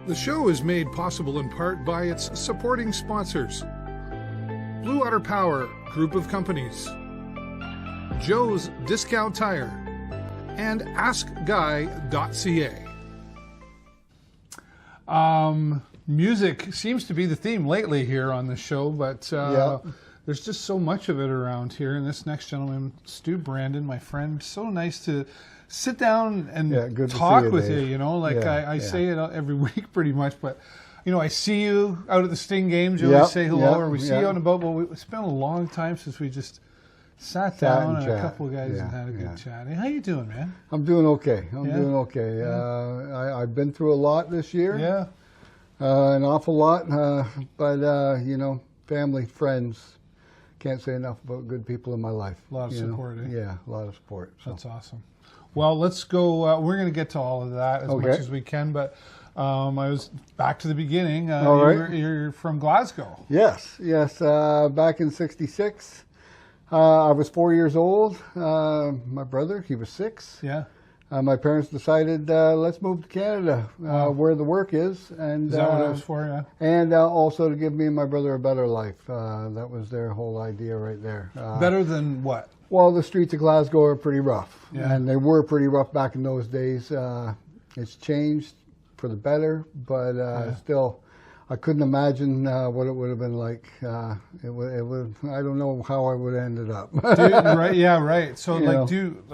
The show is made possible in part by its supporting sponsors: Blue Water Power Group of Companies, Joe's Discount Tire, and AskGuy.ca. Music seems to be the theme lately here on the show, but there's just so much of it around here. And this next gentleman, Stu Brandon, my friend, so nice to sit down and talk with you, you know, like I say it every week pretty much, but, you know, I see you out at the Sting games, you always say hello, or we see you on the boat, but it's been a long time since we just sat down and a couple of guys and had a good chat. Hey, how you doing, man? I'm doing okay. Doing okay. I've been through a lot this year. Yeah. An awful lot, but, you know, family, friends, can't say enough about good people in my life. A lot of support, eh? Yeah, a lot of support. So. That's awesome. Well, let's go. We're going to get to all of that as much as we can, but I was back to the beginning. You're from Glasgow. Yes. Back in '66, I was 4 years old. My brother, he was 6. Yeah. My parents decided, let's move to Canada, where the work is. And, is that what it was for, yeah? And also to give me and my brother a better life. That was their whole idea right there. Better than what? Well, the streets of Glasgow are pretty rough, and they were pretty rough back in those days. It's changed for the better, but still, I couldn't imagine what it would have been like. It would. I don't know how I would have ended up. Right. So, like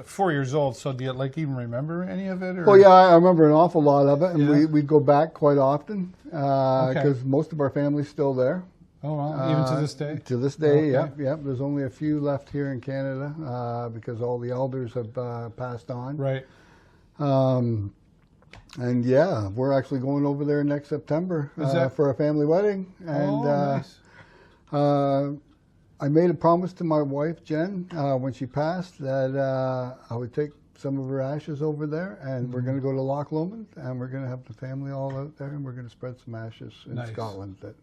4 years old. So, do you even remember any of it? Or? Well, yeah, I remember an awful lot of it, and we'd go back quite often because most of our family's still there. Oh, wow. Even to this day? To this day, yep. There's only a few left here in Canada because all the elders have passed on. Right. And we're actually going over there next September for a family wedding. And nice. I made a promise to my wife, Jen, when she passed, that I would take some of her ashes over there, and we're going to go to Loch Lomond, and we're going to have the family all out there, and we're going to spread some ashes in Scotland. That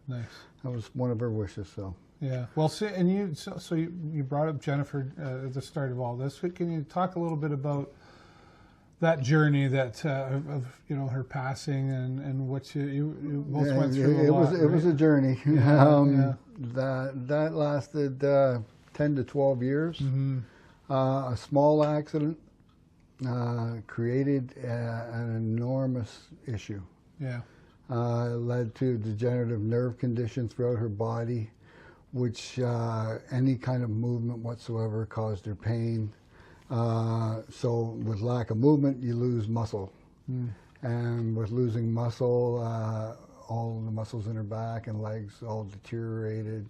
was one of her wishes. So yeah. Well, see, and you brought up Jennifer at the start of all this. Can you talk a little bit about that journey of her passing and what you both went through? It was a journey. That lasted 10 to 12 years. Mm-hmm. A small accident created an enormous issue. Yeah. Led to degenerative nerve condition throughout her body, which any kind of movement whatsoever caused her pain. So with lack of movement, you lose muscle. And with losing muscle, all the muscles in her back and legs all deteriorated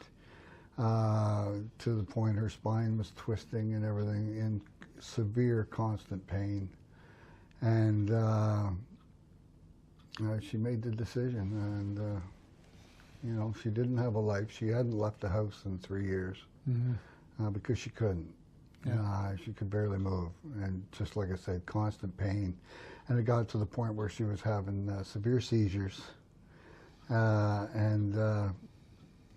to the point her spine was twisting and everything, in severe constant pain. And she made the decision, and she didn't have a life. She hadn't left the house in 3 years because she couldn't. She could barely move, and just like I said, constant pain. And it got to the point where she was having severe seizures, and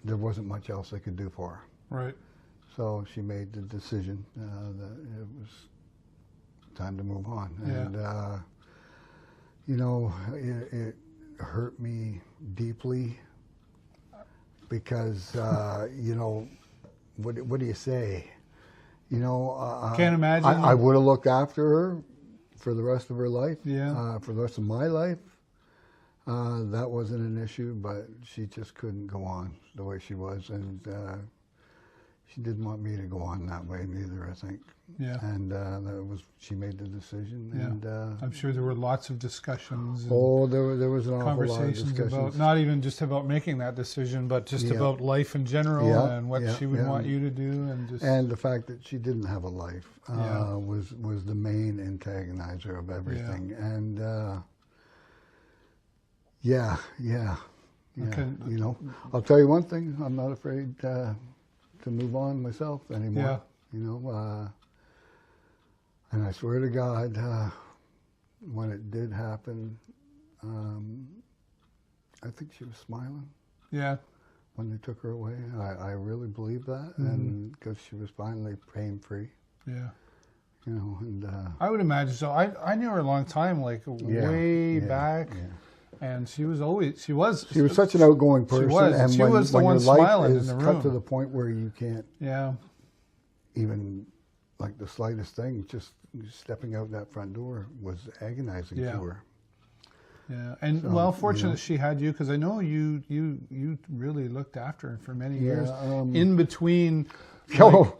there wasn't much else they could do for her. Right. So she made the decision that it was time to move on. Yeah. And, it hurt me deeply because, what do you say? Can't imagine. I would have looked after her for the rest of her life. Yeah. For the rest of my life. That wasn't an issue, but she just couldn't go on the way she was, and she didn't want me to go on that way neither, I think. Yeah. And she made the decision. Yeah. And I'm sure there were lots of discussions. There was an awful lot of discussions about, not even just about making that decision, but just about life in general and what she would want you to do, and the fact that she didn't have a life was the main antagonizer of everything. And I'll tell you one thing: I'm not afraid to move on myself anymore. And I swear to God, when it did happen, I think she was smiling. Yeah. When they took her away, I really believe that, and because she was finally pain-free. Yeah. And I would imagine so. I knew her a long time, like way back. Yeah. And she was such an outgoing person. And she was the when one your life smiling is in the cut room. to the point where you can't Yeah. even, like the slightest thing, just stepping out that front door was agonizing to her. Yeah, and well, fortunate she had you, because I know you really looked after her for many years. In between,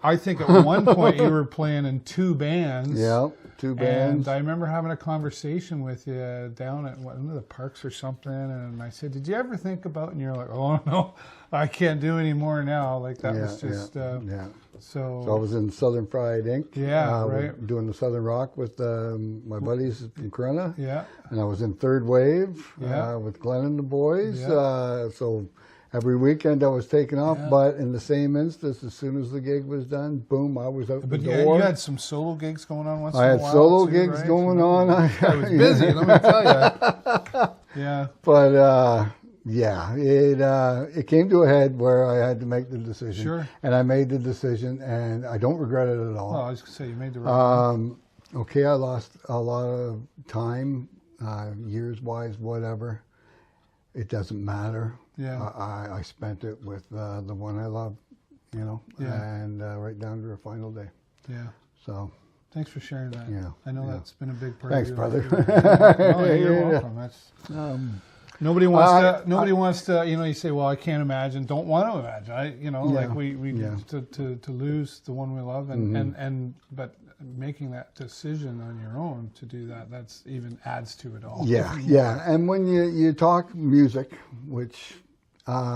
I think at one point you were playing in 2 bands. Yeah, 2 bands. And I remember having a conversation with you down at one of the parks or something, and I said, "Did you ever think about?" And you're like, "Oh no, I can't do any more now." Like that was just So I was in Southern Fried Inc. Yeah, right. Doing the Southern Rock with my buddies from Corona. Yeah. And I was in Third Wave with Glenn and the boys. Yeah. So every weekend I was taking off, but in the same instance, as soon as the gig was done, boom, I was out the door. You had some solo gigs going on once in a I while. had solo too, gigs right? going on. I was busy, let me tell you. Yeah. But it came to a head where I had to make the decision. Sure. And I made the decision, and I don't regret it at all. Well, I was going to say, you made the right one. Okay, I lost a lot of time, years-wise, whatever. It doesn't matter. Yeah. I spent it with the one I love, and right down to the final day. Yeah. So. Thanks for sharing that. Yeah. I know that's been a big part Thanks, of your brother. No, you're welcome. That's, nobody wants to, you say, well, I can't imagine, don't want to imagine. Like we to lose the one we love, and but making that decision on your own to do that's even adds to it all. Yeah. And when you talk music, which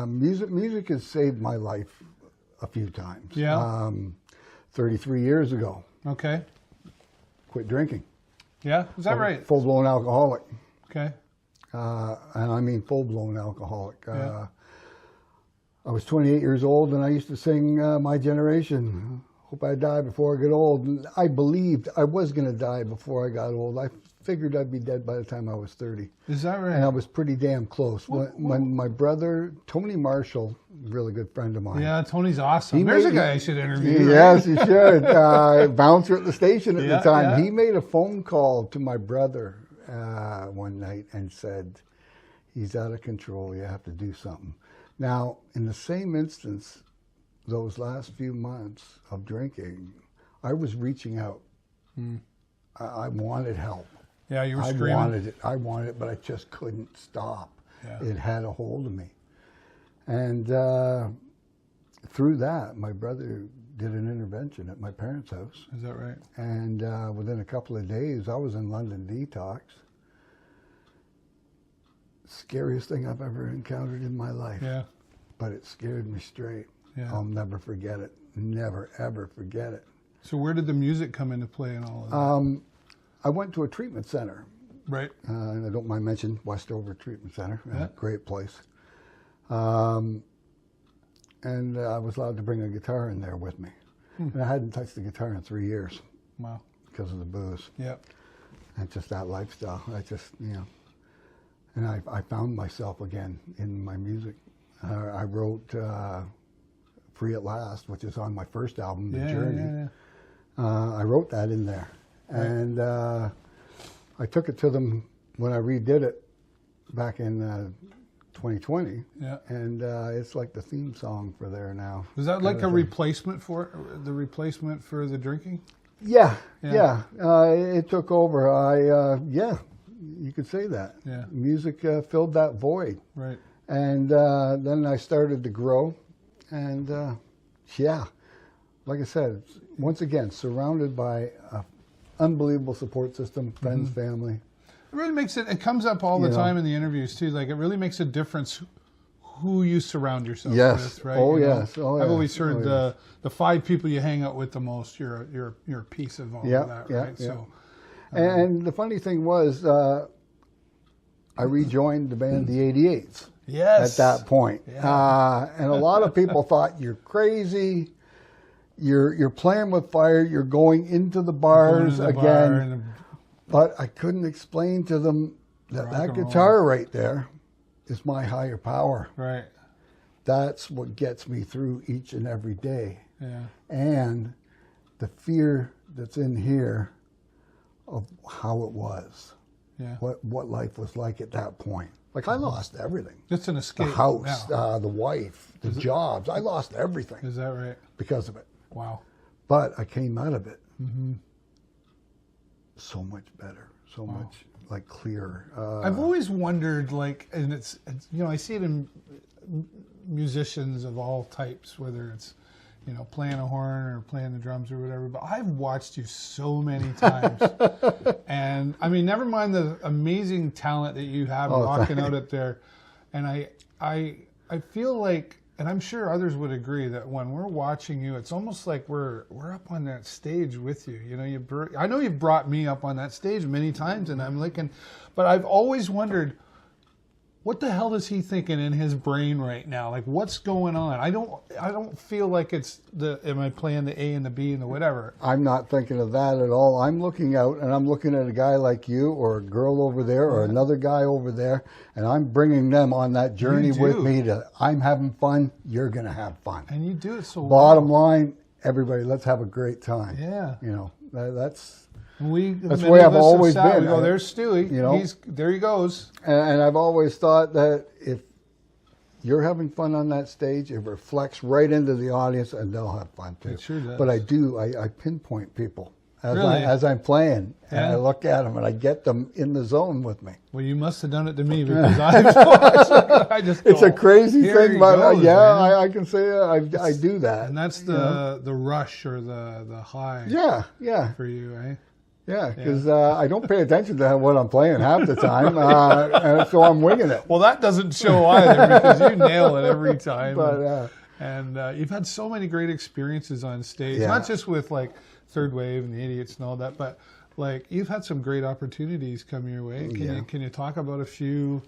music has saved my life a few times. Yeah. 33 years ago. Okay. Quit drinking. Yeah, is that right? Full-blown alcoholic. Okay. And I mean full-blown alcoholic. Yeah. I was 28 years old, and I used to sing My Generation. Hope I die before I get old. And I believed I was going to die before I got old. I figured I'd be dead by the time I was 30. Is that right? And I was pretty damn close. When my brother, Tony Marshall, really good friend of mine. Yeah, Tony's awesome. There's a guy I should interview. Yes, you should. Bouncer at the station at the time. Yeah. He made a phone call to my brother one night and said, he's out of control. You have to do something. Now, in the same instance, those last few months of drinking, I was reaching out. I wanted help. Yeah, you were screaming. I wanted it, but I just couldn't stop. Yeah. It had a hold of me. And through that, my brother did an intervention at my parents' house. Is that right? And within a couple of days, I was in London detox. Scariest thing I've ever encountered in my life. Yeah. But it scared me straight. Yeah. I'll never forget it. Never, ever forget it. So where did the music come into play in all of that? I went to a treatment center. Right. And I don't mind mentioning Westover Treatment Center. Yeah. Great place. And I was allowed to bring a guitar in there with me. And I hadn't touched the guitar in 3 years. Wow. Because of the booze. Yep. And just that lifestyle. And I found myself again in my music. I wrote Free at Last, which is on my first album, The Journey. I wrote that in there. Right. And I took it to them when I redid it back in 2020. Yeah. And it's like the theme song for there now. Was that like a replacement for the drinking? Yeah. It took over. You could say that. Yeah. Music filled that void. Right. And then I started to grow. And like I said, once again, surrounded by an unbelievable support system, friends, family. It really makes it comes up all the time in the interviews too. Like it really makes a difference who you surround yourself with, right? Yes. I've always heard the 5 people you hang out with the most, you're a piece of all of that, right? Yeah. So, and the funny thing was, I rejoined the band The 88s. Yes. At that point. Yeah. And a lot of people thought, you're crazy. You're playing with fire. You're going into the bars again. But I couldn't explain to them that guitar right there is my higher power. Right. That's what gets me through each and every day. Yeah. And the fear that's in here of how it was. Yeah. What life was like at that point. Like, I lost everything. It's an escape. The house, the wife, the jobs. I lost everything. Is that right? Because of it. Wow. But I came out of it so much better, so much, like, clearer. I've always wondered, like, and it's, you know, I see it in musicians of all types, whether it's, you know, playing a horn or playing the drums or whatever, but I've watched you so many times. And I mean, never mind the amazing talent that you have walking out at there. And I feel like, and I'm sure others would agree, that when we're watching you, it's almost like we're up on that stage with you. You know, I know you've brought me up on that stage many times, and I'm looking, but I've always wondered, what the hell is he thinking in his brain right now? Like, what's going on? I don't feel like it's am I playing the A and the B and the whatever? I'm not thinking of that at all. I'm looking out, and I'm looking at a guy like you or a girl over there or another guy over there, and I'm bringing them on that journey with me I'm having fun, you're going to have fun. And you do it so Bottom line, everybody, let's have a great time. Yeah. You know, that's the way I've always been. We go, there's Stewie. You know, there he goes. And I've always thought that if you're having fun on that stage, it reflects right into the audience, and they'll have fun too. It sure does. But I pinpoint people Really? as I'm playing, and Yeah. I look at them and I get them in the zone with me. Well, you must have done it to me, because I just go, It's a crazy "Here thing, he but goes, yeah, man." I can say I do that. And that's the rush or the high Yeah. for you, eh? Yeah, because I don't pay attention to what I'm playing half the time, and so I'm winging it. Well, that doesn't show either, because you nail it every time. But and you've had so many great experiences on stage, Yeah. not just with like Third Wave and the Idiots and all that, but like you've had some great opportunities come your way. Can you talk about a few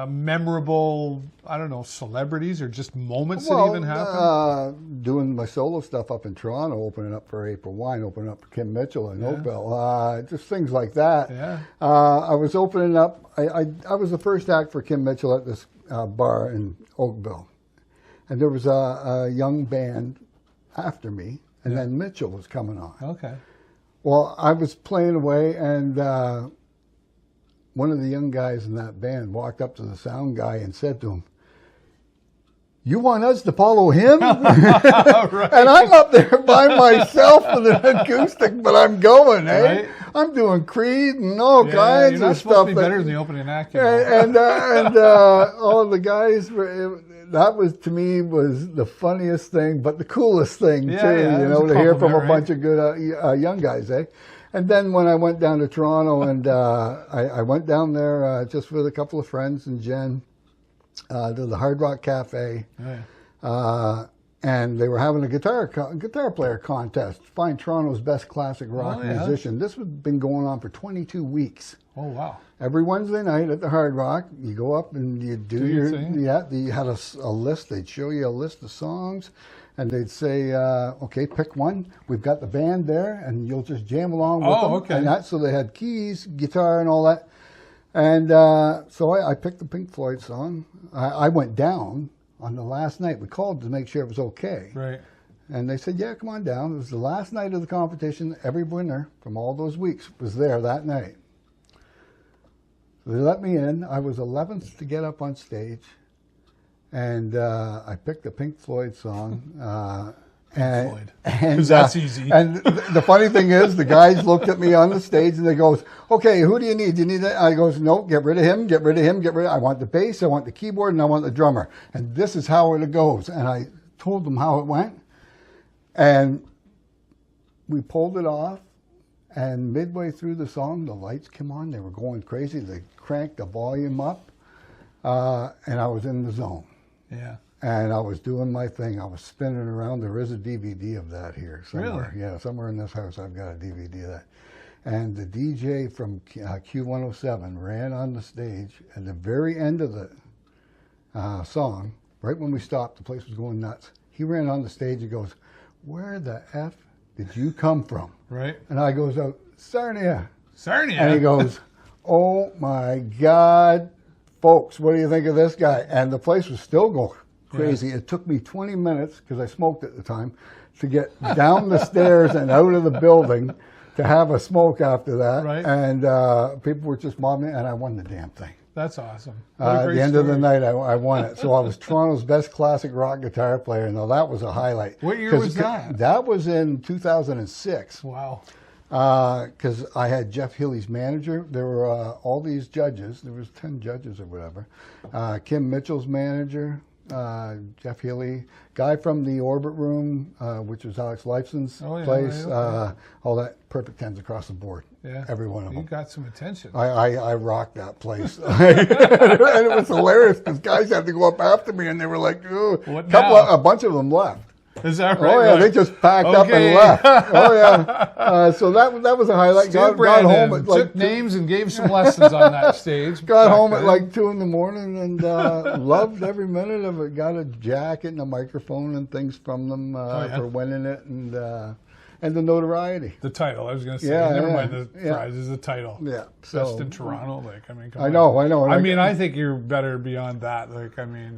memorable, I don't know, celebrities or just moments that even happened? Doing my solo stuff up in Toronto, opening up for April Wine, opening up for Kim Mitchell in Oakville, just things like that. Yeah. I was opening up, I was the first act for Kim Mitchell at this bar in Oakville. And there was a young band after me, and then Mitchell was coming on. Okay. Well, I was playing away, and one of the young guys in that band walked up to the sound guy and said to him, "You want us to follow him?" Right. And I'm up there by myself with an acoustic, but I'm going, Right. I'm doing Creed and all Yeah, kinds you're not of supposed stuff. to be better than the opening act. You know. And all the guys, that was, to me, was the funniest thing, but the coolest thing, too, Yeah, you it know, was a to hear from a compliment, bunch of good young guys, eh? And then when I went down to Toronto, and I went down there just with a couple of friends and Jen to the Hard Rock Cafe, and they were having a guitar player contest, find Toronto's best classic rock musician. This has been going on for 22 weeks. Oh, wow. Every Wednesday night at the Hard Rock, you go up and you do your thing. you had a list. They'd show you a list of songs, and they'd say, okay, pick one. We've got the band there, and you'll just jam along with them. Okay. And so they had keys, guitar, and all that. And so I picked the Pink Floyd song. I went down on the last night. We called to make sure it was okay. Right. And they said, yeah, come on down. It was the last night of the competition. Every winner from all those weeks was there that night. So they let me in. I was 11th to get up on stage. And I picked the Pink Floyd song. Floyd. Because that's easy. And the funny thing is, the guys looked at me on the stage and they goes, okay, who do you need? Do you need that? I goes, no, get rid of him, get rid of him, get rid of I want the bass, I want the keyboard, and I want the drummer. And this is how it goes. And I told them how it went. And we pulled it off. And midway through the song, the lights came on. They were going crazy. They cranked the volume up. And I was in the zone. Yeah. And I was doing my thing. I was spinning around. There is a DVD of that here somewhere. Really? Yeah, somewhere in this house I've got a DVD of that. And the DJ from Q107 ran on the stage at the very end of the song, right when we stopped, the place was going nuts. He ran on the stage and goes, "Where the F did you come from?" Right. And I goes out, "Sarnia." Sarnia. And he goes, "Oh my God, folks, what do you think of this guy?" And the place was still going crazy. Yeah. It took me 20 minutes, because I smoked at the time, to get down the stairs and out of the building to have a smoke after that. Right. And people were just mobbing me, and I won the damn thing. That's awesome. At the end of the night, I won it. So I was Toronto's best classic rock guitar player. Now, that was a highlight. What year was that? That was in 2006. Wow. Because I had Jeff Healy's manager. There were all these judges. There was 10 judges or whatever. Kim Mitchell's manager, Jeff Healy, guy from the Orbit Room, which was Alex Lifeson's place. Right, all that perfect tens across the board. Yeah, every one of them. You got some attention. I rocked that place, and it was hilarious because guys had to go up after me, and they were like, "Ooh." A bunch of them left. Is that right? Oh yeah, they just packed up and left. Oh yeah, so that was a highlight. Got home at took names and gave some lessons on that stage. Got home at like 2 a.m. and loved every minute of it. Got a jacket and a microphone and things from them for winning it, and the notoriety. The title, I was going to say. Never mind the prize, is the title. Yeah. Best in Toronto. Like, I mean, come on. I know. I mean, I think you're better beyond that. Like, I mean,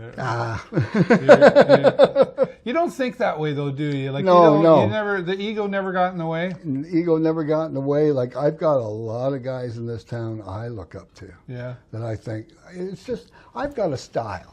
you don't think that way, though, do you? Like, no. You never, the ego never got in the way? The ego never got in the way. Like, I've got a lot of guys in this town I look up to. Yeah. That I think, it's just, I've got a style.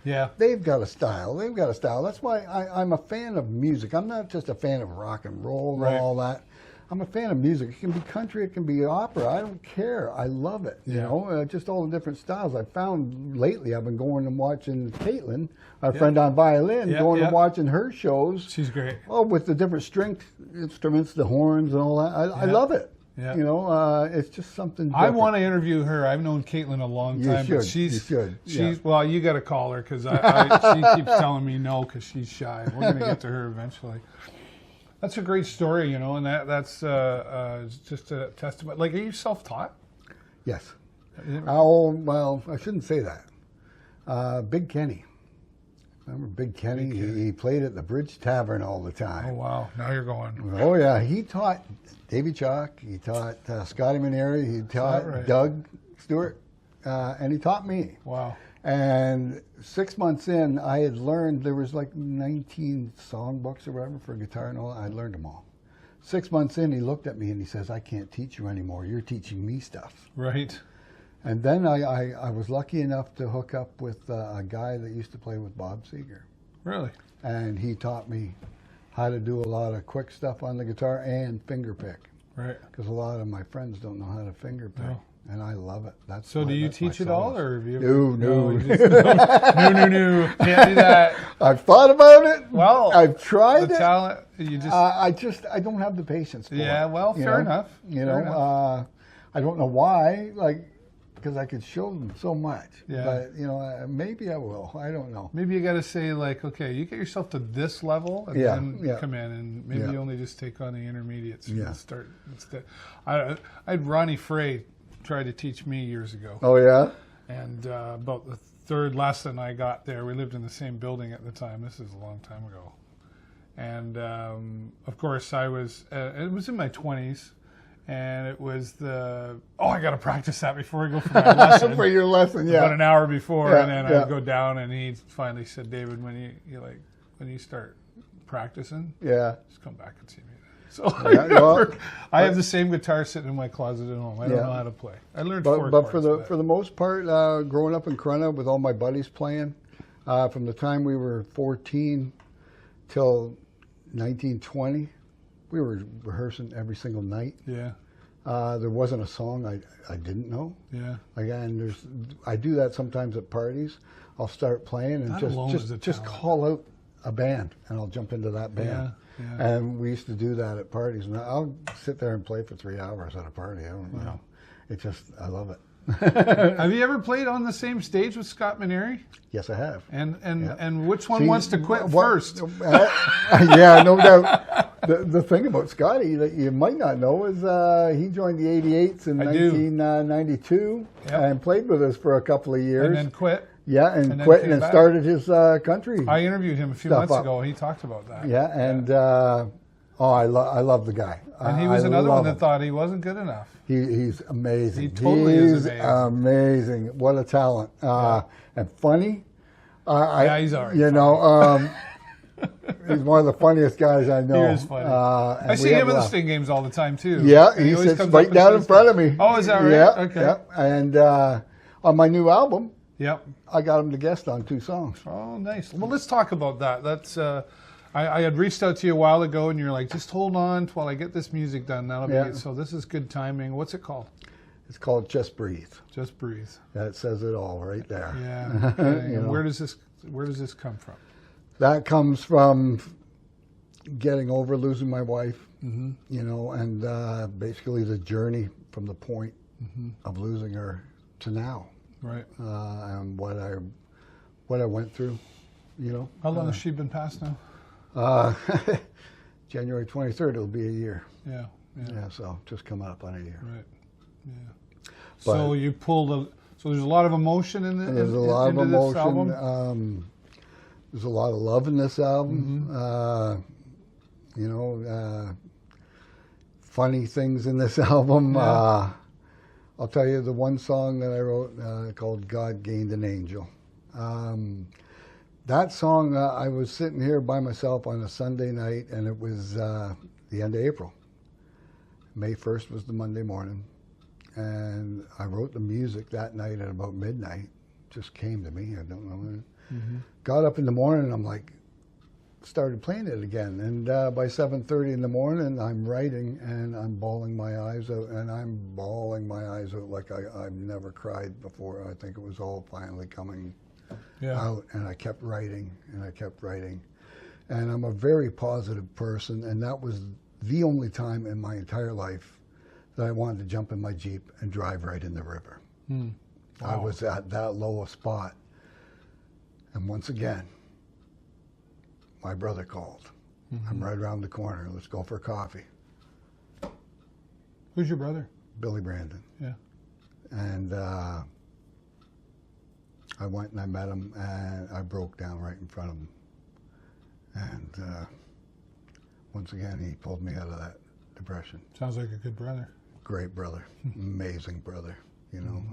Yeah. They've got a style. That's why I'm a fan of music. I'm not just a fan of rock and roll and all that. I'm a fan of music. It can be country, it can be opera. I don't care. I love it. You know, just all the different styles. I found lately I've been going and watching Caitlin, our friend on violin, going and watching her shows. She's great. Oh, with the different string instruments, the horns and all that. I love it. Yeah. You know, it's just something different. I want to interview her. I've known Caitlin a long time. You but should. Well, you got to call her because she keeps telling me no because she's shy. We're going to get to her eventually. That's a great story, you know, and that's just a testament. Like, are you self-taught? Yes. Oh, well, I shouldn't say that. Big Kenny. Remember Big Kenny? He played at the Bridge Tavern all the time. Oh, wow. Now you're going. Oh, yeah. He taught Davy Chalk. He taught Scotty Maneri. He taught Doug Stewart. And he taught me. Wow. And 6 months in, I had learned, there was like 19 songbooks or whatever for guitar and all that. I learned them all. 6 months in, he looked at me and he says, I can't teach you anymore. You're teaching me stuff. Right. And then I was lucky enough to hook up with a guy that used to play with Bob Seger. Really? And he taught me how to do a lot of quick stuff on the guitar and finger pick. Right. Because a lot of my friends don't know how to finger pick. No. And I love it. So do you teach it all, or have you? No. No. Can't do that. I've thought about it. Well, I've tried it. Talent, you just. I don't have the patience for it. Yeah, well, fair enough. I don't know why. Like, because I could show them so much. Yeah. But maybe I will. I don't know. Maybe you got to say like, okay, you get yourself to this level, and then come in, and maybe you only just take on the intermediates. Yeah. And start. I had Ronnie Frey tried to teach me years ago. Oh yeah. And about the third lesson I got there, we lived in the same building at the time. This is a long time ago. And of course, I was. It was in my 20s. And it was I got to practice that before I go for my lesson. For your lesson, yeah. About an hour before, and then I'd go down, and he finally said, David, when you start practicing, just come back and see me. So I have the same guitar sitting in my closet at home. I don't know how to play. I learned four chords. But for the most part, growing up in Corunna with all my buddies playing, from the time we were 14 till 1920, we were rehearsing every single night. Yeah. There wasn't a song I didn't know. Yeah. Again, I do that sometimes at parties. I'll start playing and just call out a band, and I'll jump into that band. Yeah. And we used to do that at parties, and I'll sit there and play for 3 hours at a party. I love it. Have you ever played on the same stage with Scott Maneri? Yes, I have. And which one wants to quit first? Yeah, no doubt. The thing about Scotty that you might not know is he joined the 88s in 1992 and played with us for a couple of years. And then quit. Yeah, and quit and started his country. I interviewed him a few months ago. He talked about that. Yeah, and I love the guy. And he was another one that thought he wasn't good enough. He's amazing. He totally is amazing. What a talent. And funny. He's all right. He's one of the funniest guys I know. He is funny. I see him in the Sting games all the time, too. Yeah, and he sits right down in front of me. Oh, is that right? Yeah, okay. Yeah. And on my new album, yep, I got him to guest on 2 songs. Oh, nice. Well, let's talk about that. That's I had reached out to you a while ago, and you're like, just hold on while I get this music done. That'll be it. So this is good timing. What's it called? It's called Just Breathe. Just Breathe. That says it all right there. Yeah. Okay. And where does this come from? That comes from getting over losing my wife, you know, and basically the journey from the point of losing her to now. Right. And what I went through, you know. How long has she been passed now? January 23rd, it'll be a year. Yeah. Yeah, so just coming up on a year. Right. Yeah. But so you pulled so there's a lot of emotion in it. There's a lot of emotion. There's a lot of love in this album. You know, funny things in this album. Yeah. I'll tell you the one song that I wrote called God Gained an Angel. That song, I was sitting here by myself on a Sunday night, and it was the end of April. May 1st was the Monday morning, and I wrote the music that night at about midnight. Just came to me, I don't know. Got up in the morning, and I'm like, started playing it again. And by 7:30 in the morning, I'm writing, and I'm bawling my eyes out, and I'm bawling my eyes out like I've never cried before. I think it was all finally coming out, and I kept writing, and I kept writing. And I'm a very positive person, and that was the only time in my entire life that I wanted to jump in my Jeep and drive right in the river. Wow. I was at that low a spot. And once again, my brother called. I'm right around the corner. Let's go for coffee. Who's your brother? Billy Brandon. Yeah. And I went and I met him, and I broke down right in front of him. And once again, he pulled me out of that depression. Sounds like a good brother. Great brother. Amazing brother. You know,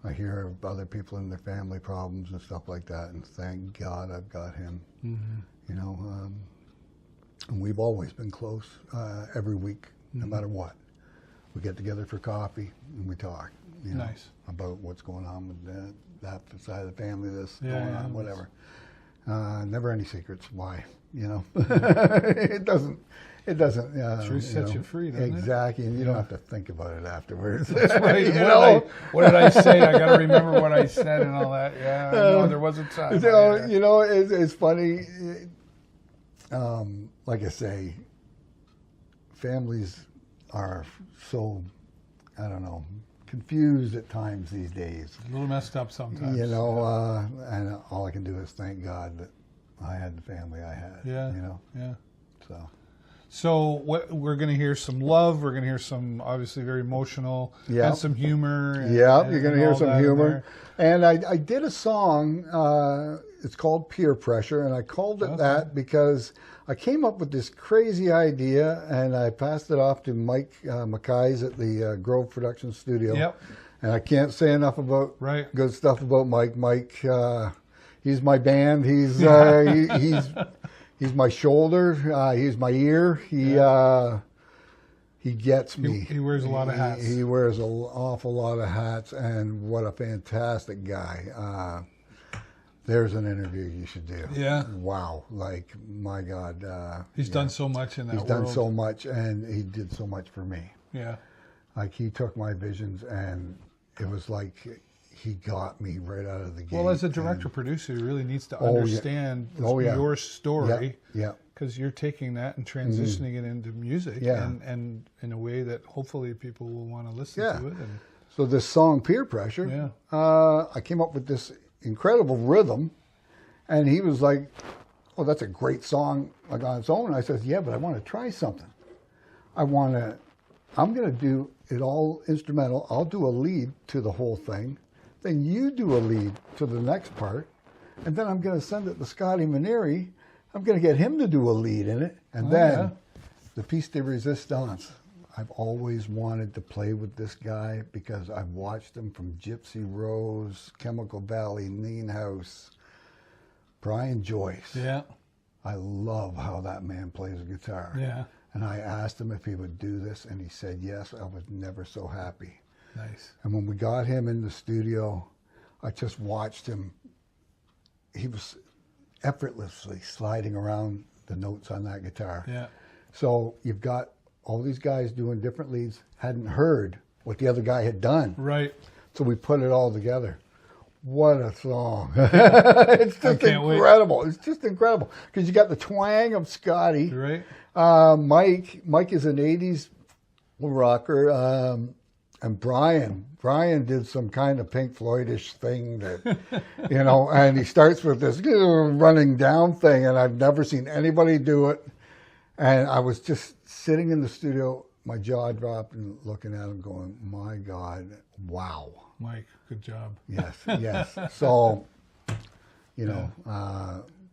I hear of other people and their family problems and stuff like that, and thank God I've got him. You know, and we've always been close every week, no matter what. We get together for coffee and we talk. You know, about what's going on with that side of the family, this going on, whatever. Never any secrets. Why? You know, it doesn't. Sure sets you free, doesn't it? Exactly, and you don't have to think about it afterwards. That's right. What did I say? I got to remember what I said and all that. Yeah, I know there was a time. You know, it's funny. Like I say, families are so, I don't know, confused at times these days. A little messed up sometimes. You know, and all I can do is thank God that I had the family I had. Yeah. You know. Yeah. So we're going to hear some love. We're going to hear some obviously very emotional and some humor. And, you're going to hear some humor. And I did a song. It's called Peer Pressure, and I called it that because I came up with this crazy idea, and I passed it off to Mike Mackay's at the Grove Production Studio. Yep. And I can't say enough about good stuff about Mike. Mike, he's my band. He's my shoulder. He's my ear. He gets me. He wears a lot of hats. He wears an awful lot of hats, and what a fantastic guy. There's an interview you should do. Yeah. Wow. Like, my God. He's done so much in that world. He's done so much, and he did so much for me. Yeah. Like, he took my visions, and it was like he got me right out of the gate. Well, as a director-producer, he really needs to understand your story. Yeah. Because you're taking that and transitioning it into music and in a way that hopefully people will want to listen to it. And so this song, Peer Pressure, I came up with this incredible rhythm, and he was like, oh, that's a great song like on its own. I said, yeah, but I want to try something. I'm going to do it all instrumental. I'll do a lead to the whole thing. Then you do a lead to the next part, and then I'm going to send it to Scotty Maneri. I'm going to get him to do a lead in it, and then the piece de resistance. I've always wanted to play with this guy because I've watched him from Gypsy Rose, Chemical Valley, Mean House, Brian Joyce. Yeah. I love how that man plays the guitar. Yeah. And I asked him if he would do this, and he said yes. I was never so happy. Nice. And when we got him in the studio, I just watched him. He was effortlessly sliding around the notes on that guitar. Yeah. So you've got all these guys doing different leads, hadn't heard what the other guy had done. Right. So we put it all together. What a song. It's just incredible. Wait. It's just incredible. Because you got the twang of Scotty. Right. Mike is an 80s rocker. And Brian did some kind of Pink Floydish thing that, and he starts with this running down thing, and I've never seen anybody do it. And I was just sitting in the studio, my jaw dropped and looking at him going, my God, wow. Mike, good job. Yes. So,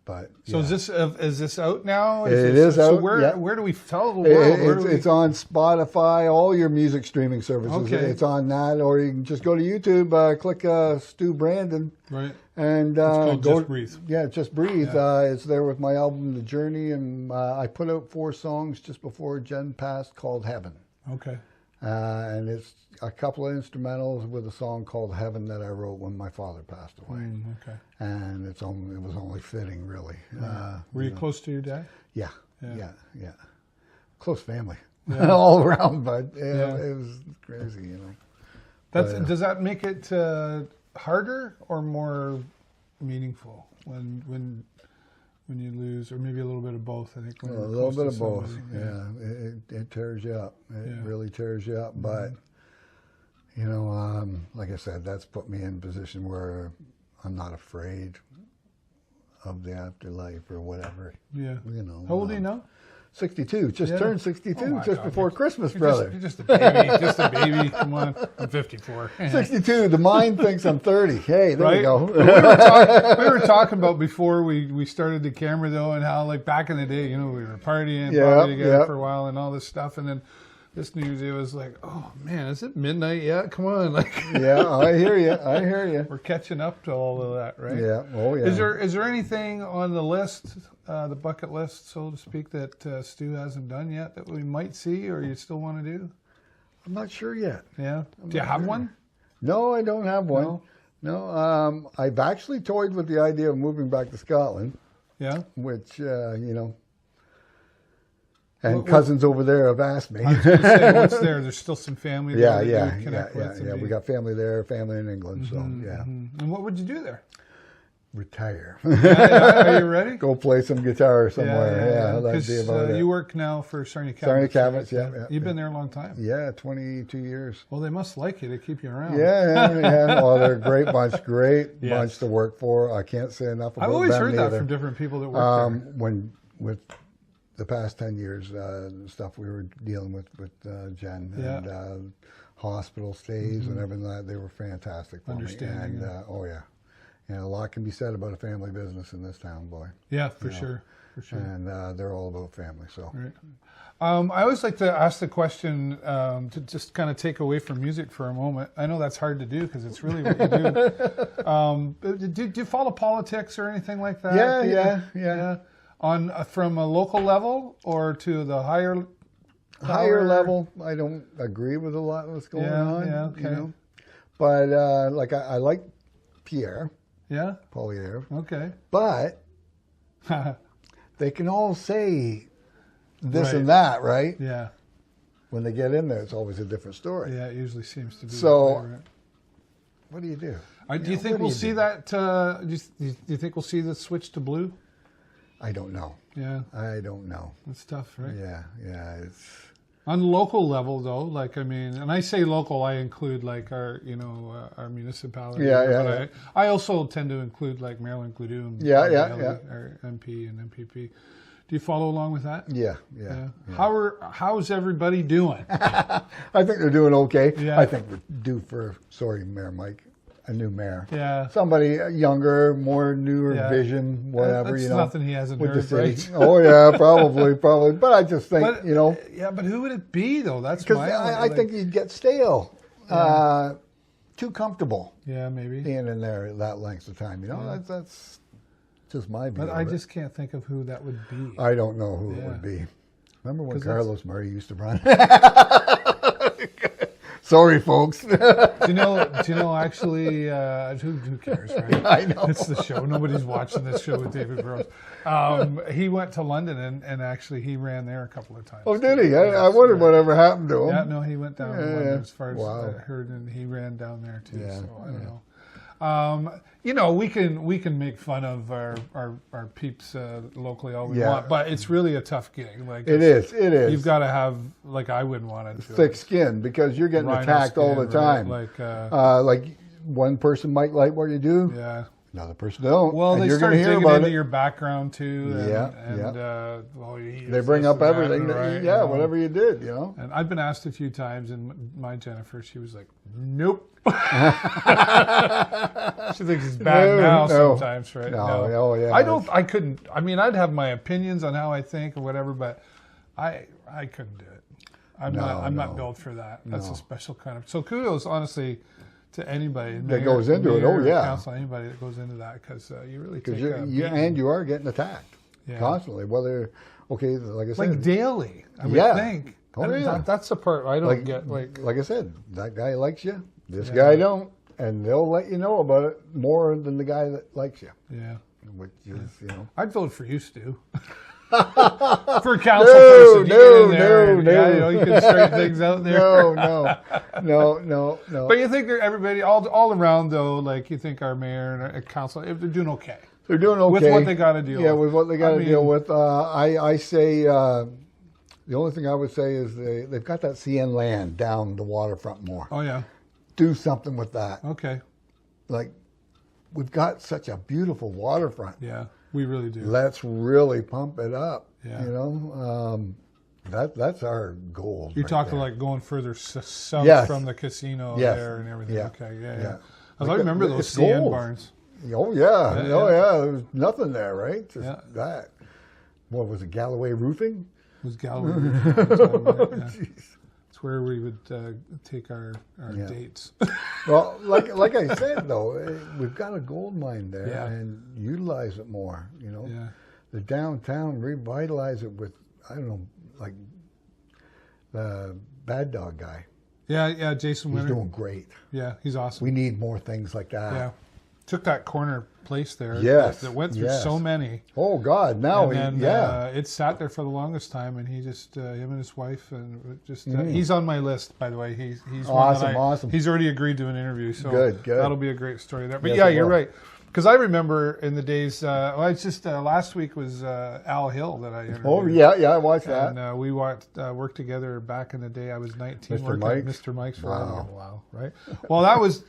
but so yeah. is this out now? It is out. So where yeah. where do we tell the world? It's on Spotify, all your music streaming services. Okay. It's on that, or you can just go to YouTube, click Stu Brandon, right, and it's called go. Just Breathe. Yeah, Just Breathe. Yeah. It's there with my album The Journey, and I put out 4 songs just before Jen passed called Heaven. Okay. And it's a couple of instrumentals with a song called Heaven that I wrote when my father passed away. Okay. And it was only fitting, really. Were you close to your dad? Yeah. Close family, Yeah. all around, but Yeah. it was crazy, Does that make it harder or more meaningful when you lose, or maybe a little bit of both? I think a little bit of both. Yeah, it tears you up. It Yeah. really tears you up. But like I said, that's put me in a position where I'm not afraid of the afterlife or whatever. Yeah. How old are you now? 62. Just turned 62 just God. before Christmas, brother. You're just a baby. Just a baby. Come on. I'm 54. 62. The mind thinks I'm 30. Hey, there we go. we were talking about before we started the camera, though, and how, like, back in the day, we were partying probably together for a while and all this stuff. And then this New Year's Day was like, oh, man, is it midnight yet? Come on. Yeah, I hear you. We're catching up to all of that, right? Yeah. Oh, yeah. Is there anything on the list, the bucket list, so to speak, that Stu hasn't done yet that we might see, or you still want to do? I'm not sure yet. Yeah. Do you have one? No, I don't have one. No. I've actually toyed with the idea of moving back to Scotland. Yeah. Which, and cousins over there have asked me. I was going to say, what's there? There's still some family there. Yeah. We got family there, family in England. So, yeah. And what would you do there? Retire. Are you ready? Go play some guitar somewhere. Yeah, that'd be about it. You work now for Sarnia Cabinets. Sarnia Cabinets, yeah. You've been there a long time. Yeah, 22 years. Well, they must like you to keep you around. Yeah. Well, they're a great bunch to work for. I can't say enough about them. I've always heard that from different people that work there. With the past 10 years, stuff we were dealing with Jen and hospital stays and everything like that, they were fantastic for me. And a lot can be said about a family business in this town, boy. Yeah, for sure. And they're all about family. So, right. I always like to ask the question to just kind of take away from music for a moment. I know that's hard to do because it's really what you do. Do you follow politics or anything like that? Yeah. On from a local level or to the higher level, I don't agree with a lot of what's going on. Yeah, okay. But I like Pierre. Yeah. Polier. Okay. But they can all say this and that, right? Yeah. When they get in there, it's always a different story. Yeah, it usually seems to be. So, what do you do? Do you think we'll see that? Do you think we'll see the switch to blue? I don't know. Yeah. I don't know. That's tough, right? Yeah. It's on local level, though. Like, I mean, and I say local, I include like our municipality. Yeah. I also tend to include like Marilyn Gludoom. Our MP and MPP. Do you follow along with that? Yeah. How's everybody doing? I think they're doing okay. Yeah. I think we're due for, Mayor Mike, a new mayor. Yeah. Somebody younger, more newer vision, whatever, That's nothing he hasn't with heard, the city. right? Oh, yeah, probably. But I just think, Yeah, but who would it be, though? That's because I think you'd get stale. Too comfortable. Yeah, maybe. Being in there that length of time, that's... Just my view. But I just can't think of who that would be. I don't know who it would be. Remember when Carlos Murray used to run? Sorry, folks. Do you know? Actually, who cares, right? I know. It's the show. Nobody's watching this show with David Burrows. He went to London and actually he ran there a couple of times. Oh, did he? I wondered whatever happened to him. Yeah, no, he went down to London as far as I heard, and he ran down there too. Yeah, so I don't know. We can make fun of our peeps locally all we want, but it's really a tough gig. Like it is. You've got to have, like, I wouldn't want to do thick skin because you're getting attacked all the time. Right? Like one person might like what you do. Yeah. Another person don't. Well, and they you're start hear digging about into it. your background too. They bring up everything. Right, whatever you did, And I've been asked a few times, and my Jennifer, she was like, "Nope." She thinks it's bad now sometimes, right? No. Yeah. I couldn't. I mean, I'd have my opinions on how I think or whatever, but I couldn't do it. I'm not built for that. That's a special kind of. So kudos, honestly, to anybody that goes into it. Oh yeah, counsel anybody that goes into that because you really take you are getting attacked constantly. Whether like I said, like daily. I would think. That's the part I don't get. Like I said, that guy likes you. This guy don't, and they'll let you know about it more than the guy that likes you. Yeah, which is I'd vote for you, Stu. For a council person, you can straighten things out there. No. But you think everybody all around though, like you think our mayor and our council, if they're doing okay. They're doing okay with what they got to deal with. Yeah, with what they got to deal with. I say the only thing I would say is they've got that CN land down the waterfront more. Oh yeah. Do something with that. Okay. Like we've got such a beautiful waterfront. Yeah. We really do. Let's really pump it up. Yeah. That's our goal. You're talking like going further south from the casino there and everything. Yeah. Okay. Yeah. I remember those CN barns. Oh yeah. There was nothing there, right? Just that. What was it? Galloway Roofing? It was Galloway Roofing. It's where we would take our dates. Well, like I said though, we've got a gold mine there and utilize it more. The downtown, revitalize it with like the Bad Dog guy. Yeah, Jason Winter. He's doing great. Yeah, he's awesome. We need more things like that. Yeah, took that corner place there. Yes, that went through so many. Oh God, now it sat there for the longest time, and he just him and his wife and just he's on my list, by the way. He's awesome. He's already agreed to an interview, so good. That'll be a great story there. But you're right. Because I remember in the days, it's just last week was Al Hill that I interviewed. Oh, yeah, I watched that. And we worked together back in the day. I was 19 Mr. working Mike's. at Mr. Mike's for a while, right? Well, that was...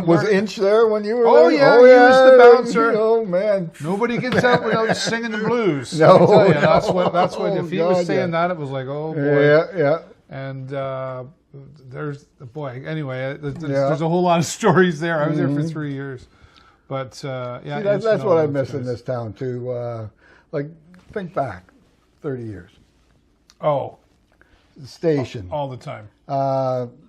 Was Inch there when you were there? He was the bouncer. Oh, man. Nobody gets up without singing the blues. No, that's what if he was saying that, it was like, oh, boy. Yeah. And... anyway, there's a whole lot of stories there. I was there for 3 years. But See, that's what I miss in this town too. Think back, 30 years. Oh, the station all the time.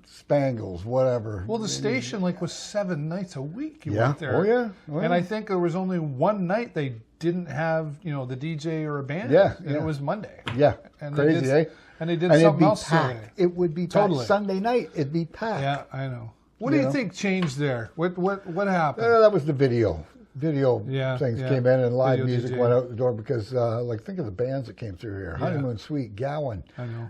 Spangles, whatever. Well, the station was 7 nights a week. You went there. Oh yeah. And I think there was only one night they didn't have the DJ or a band. And it was Monday. Yeah, and crazy, And they did something else Saturday. It would be totally Sunday night. It'd be packed. Yeah, I know. What do you think changed there? What happened? That was the video. Things came in and live music went out the door because, think of the bands that came through here. Honeymoon Suite, Gowan. I know.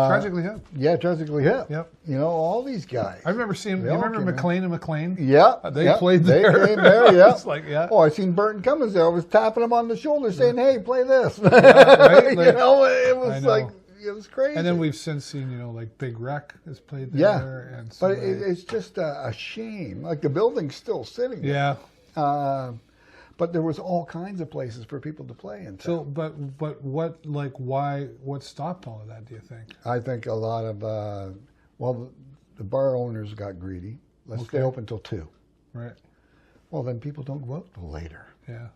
Tragically Hip. Yeah, Tragically Hip. Yep. All these guys. I remember seeing, you remember McLean and McLean? Yeah. They played there. They came there, yeah. It's Oh, I seen Burton Cummins there. I was tapping him on the shoulder saying, hey, play this. Right? It was like... It was crazy. And then we've since seen, Big Wreck has played there. Yeah, and but it's just a shame. Like, the building's still sitting there. Yeah. But there was all kinds of places for people to play in town. So, but what stopped all of that, do you think? I think a lot of, the bar owners got greedy. Let's stay open till 2. Right. Well, then people don't go out till later. Yeah.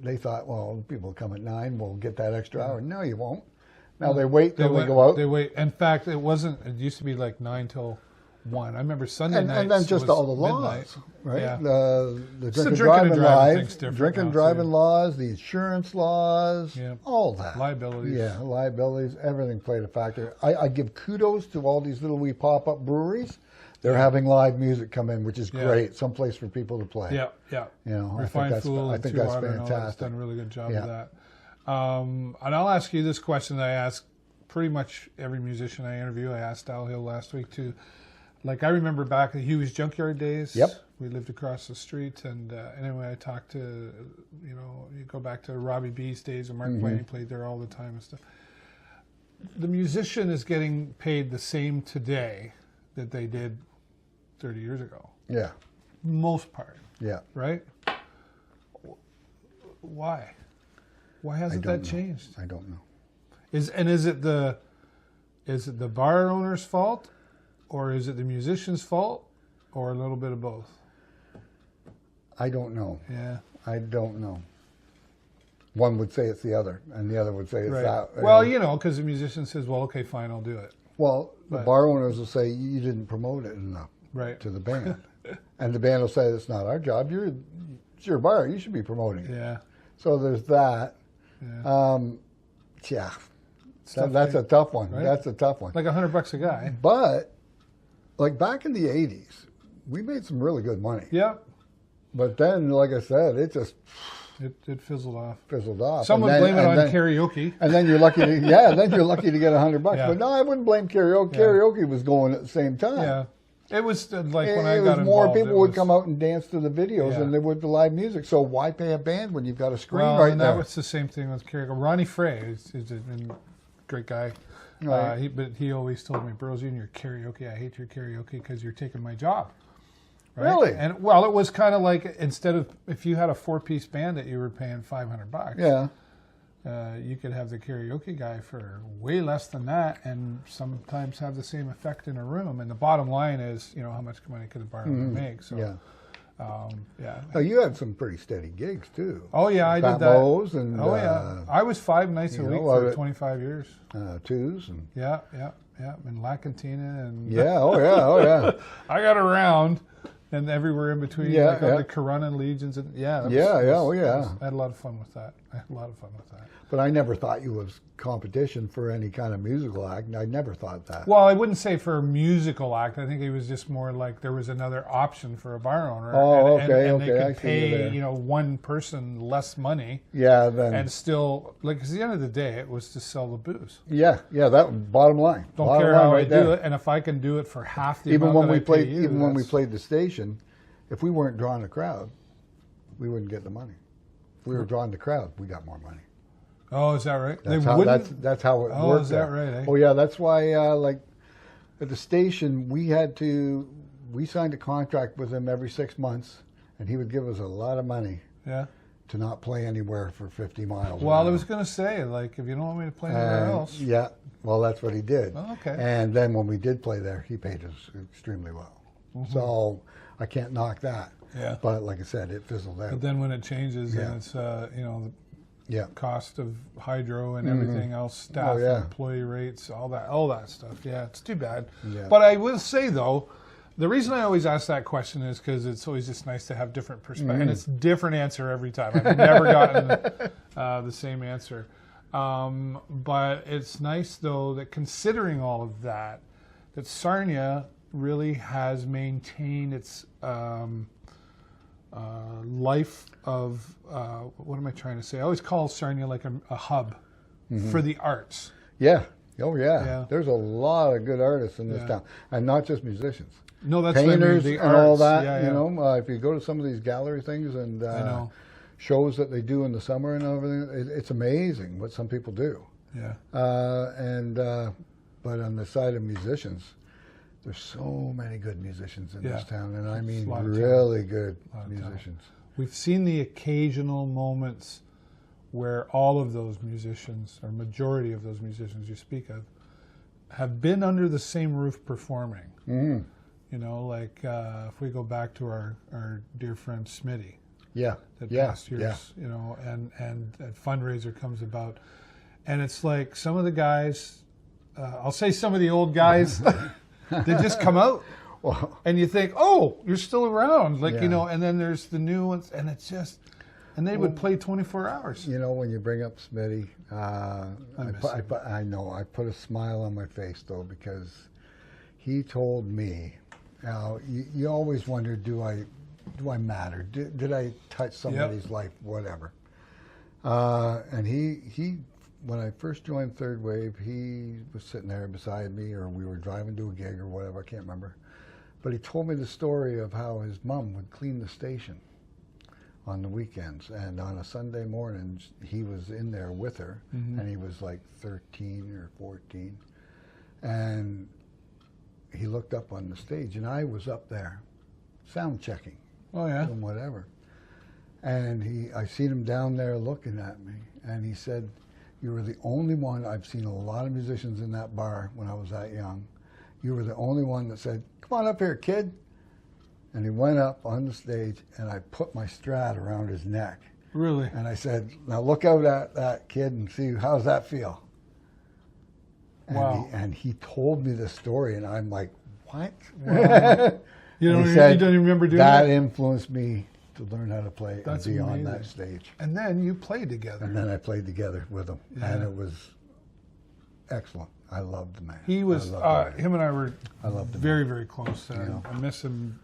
They thought, well, people come at 9, we'll get that extra hour. No, you won't. Now they wait till they go out. They wait. In fact, it used to be like 9 till 1. I remember Sunday nights. And then just was all the midnight. laws, right? Yeah. The Just drink the and driving laws, thing's different drink and now, driving too. laws, the insurance laws, Yeah. all that. Liabilities. Yeah, liabilities, everything played a factor. I give kudos to all these little wee pop-up breweries. They're having live music come in, which is great. Someplace for people to play. Yeah, yeah. You know, Refined Fool, I think Two that's Water, fantastic. has done a really good job Yeah. of that. And I'll ask you this question that I ask pretty much every musician I interview. I asked Al Hill last week too. Like, I remember back at Huey's Junkyard days. Yep. We lived across the street, and anyway, I talked to, you go back to Robbie B's days, and Mark Blaney played there all the time and stuff. The musician is getting paid the same today that they did 30 years ago. Yeah. Most part. Yeah. Right? Why? Why hasn't that changed? I don't know. Is it the bar owner's fault, or is it the musician's fault, or a little bit of both? I don't know. Yeah. I don't know. One would say it's the other, and the other would say it's that. Well, because the musician says, "Well, okay, fine, I'll do it." Well, the bar owners will say you didn't promote it enough to the band, and the band will say it's not our job. It's your bar. You should be promoting it. Yeah. So there's that. Yeah. That's a tough one. Right? That's a tough one. Like $100 a guy. But like back in the '80s, we made some really good money. Yeah. But then, like I said, it just it fizzled off. Fizzled off. Some would blame it on karaoke. And then you're lucky to then you're lucky to get $100. Yeah. But no, I wouldn't blame karaoke. Yeah. Karaoke was going at the same time. Yeah. It was like It when I was got more involved. people would come out and dance to the videos Yeah. than they would the live music. So why pay a band when you've got a screen Well, right and there? that was the same thing with karaoke. Ronnie Frey is a great guy. Right. But he always told me, Burrows, you and your karaoke, I hate your karaoke because you're taking my job. Right? Really? And it was kind of like, instead of, if you had a 4-piece band that you were paying $500, Yeah. You could have the karaoke guy for way less than that, and sometimes have the same effect in a room. And the bottom line is, how much money could the bar owner make? So, Yeah. Now, you had some pretty steady gigs too. Oh yeah, I did that. Bows and I was 5 nights a week for 25 years. twos and Yeah, in La Cantina and oh yeah. I got around and everywhere in between. Yeah, like on the Corona Legions and I had a lot of fun with that. But I never thought you was competition for any kind of musical act. I never thought that. Well, I wouldn't say for a musical act. I think it was just more like there was another option for a bar owner. Oh, and okay. they I could see you pay, there. one person less money. Yeah, then. And still, like, 'cause at the end of the day, it was to sell the booze. Yeah, that bottom line. Don't bottom care line how right I there. do it, and if I can do it for half the Even amount when that we I played, pay you, even when we played the station, if we weren't drawing a crowd, we wouldn't get the money. If we were drawing the crowd, we got more money. Oh, is that right? That's how it worked. Oh, is that right? Eh? Oh yeah, that's why like at the station we signed a contract with him every 6 months, and he would give us a lot of money. Yeah. To not play anywhere for 50 miles. Well, I was going to say, like, if you don't want me to play anywhere else. Yeah, well, that's what he did. Oh, okay. And then when we did play there, he paid us extremely well. Mm-hmm. So I can't knock that. Yeah. But like I said, it fizzled out. But then when it changes and it's, the cost of hydro and everything else, staff, employee rates, all that stuff. Yeah, it's too bad. Yeah. But I will say, though, the reason I always ask that question is because it's always just nice to have different perspectives. And it's a different answer every time. I've never gotten the same answer. But it's nice, though, that considering all of that, that Sarnia really has maintained its life of, what am I trying to say? I always call Sarnia like a hub for the arts. Yeah. Oh, yeah. There's a lot of good artists in this town. And not just musicians. No, that's painters the and arts. all that. You know, if you go to some of these gallery things and shows that they do in the summer and everything, it's amazing what some people do. Yeah. But on the side of musicians, there's so many good musicians in this town, and I mean really good musicians. We've seen the occasional moments where all of those musicians, or majority of those musicians you speak of, have been under the same roof performing. Mm. You know, like if we go back to our dear friend Smitty. Yeah. That past years, you know, and a fundraiser comes about. And it's like some of the guys, I'll say some of the old guys, they just come out. Well, and you think, oh, you're still around, like, Yeah. you know, and then there's the new ones, and it's just, and they would play 24 hours. you know, when you bring up Smitty, I know I put a smile on my face though, because he told me, now you always wonder, do I matter? Did I touch somebody's life, whatever? And he, when I first joined Third Wave, he was sitting there beside me, or we were driving to a gig or whatever, I can't remember. But he told me the story of how his mom would clean the station on the weekends. And on a Sunday morning, he was in there with her, and he was like 13 or 14. And he looked up on the stage, and I was up there sound checking. Oh, yeah. And whatever. And I seen him down there looking at me, and he said, "You were the only one." I've seen a lot of musicians in that bar when I was that young. "You were the only one that said, 'Come on up here, kid.'" And he went up on the stage, and I put my Strat around his neck. Really? And I said, "Now look out at that kid and see, how's that feel?" And Wow. he told me the story, and I'm like, "What?" Wow. You don't even remember doing that? that? Influenced me to learn how to play That's and be amazing. on that stage. And then you played together. And then I played together with him, Yeah. and it was excellent. I loved the man. He was, him and I were loved him. very, very close. Yeah. I miss him.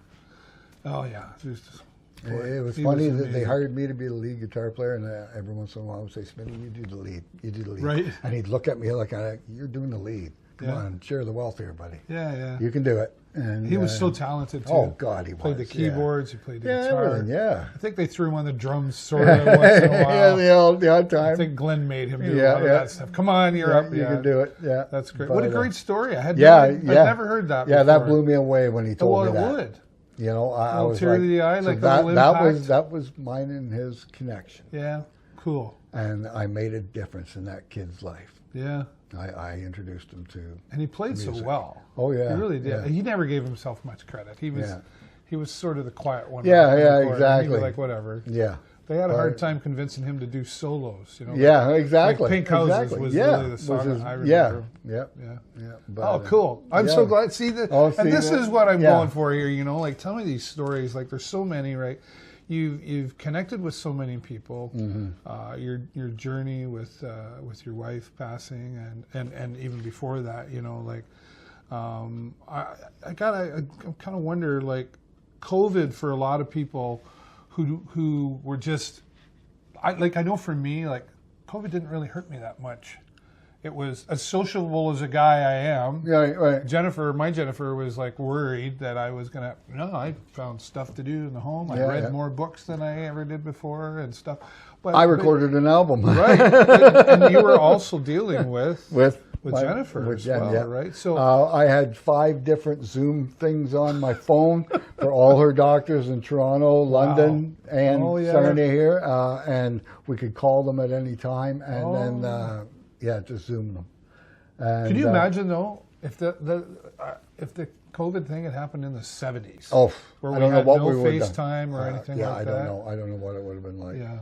Oh, yeah. It was he funny was that they amazing. hired me to be the lead guitar player, and every once in a while I would say, "Smitty, you do the lead. You do the lead." Right. And he'd look at me like, "You're doing the lead. Come Yeah. on, share the wealth here, buddy. Yeah, yeah. You can do it." And He was so talented, too. Oh, God, he was. Played the keyboards, he played the guitar. everything, yeah. I think they threw him on the drums sort of once in a while. the odd time. I think Glenn made him do a Yeah, lot of yeah. that stuff. Come on, you're up. You can do it. Yeah, That's great. But, What a great story. I've yeah. never heard that Yeah, before. that blew me away when he told Well, me it that. would. You know, I Little was tear like, to the eye, so like a that, little impact. that was mine and his connection, Yeah, cool. and I made a difference in that kid's life. Yeah. I introduced him to. And he played so music. well. Oh yeah, He really did. Yeah. He never gave himself much credit. He was Yeah. he was sort of the quiet one. Yeah, on the yeah, record. He exactly. was like, whatever. Yeah. They had a hard But- time convincing him to do solos, you know. Yeah, exactly. Like Pink Houses exactly. was yeah. really the song Was his- I yeah, remember. yeah, Yeah. yeah. But, Oh, cool. I'm yeah. so glad. See, Oh, see and this that? is what I'm Yeah. going for here, you know, like tell me these stories. Like there's so many, right? You've connected with so many people. Your journey with your wife passing and even before that, you know, like I kind of wonder, like COVID for a lot of people who were just I know for me, like COVID didn't really hurt me that much. It was as sociable as a guy I am. Yeah, right. My Jennifer was like worried that I was gonna. No, I found stuff to do in the home. I Yeah, read yeah. more books than I ever did before and stuff. But I recorded an album. right, and you were also dealing with Jennifer with as Jen, well, yeah. right? So I had 5 different Zoom things on my phone for all her doctors in Toronto, London, and Oh, yeah. Sarnia here, and we could call them at any time, and then just Zoom them. And, can you imagine though if the COVID thing had happened in the 70s? Oh, where I we don't know had what no we would have FaceTime or anything yeah, like I that. don't know. I don't know what it would have been like. Yeah.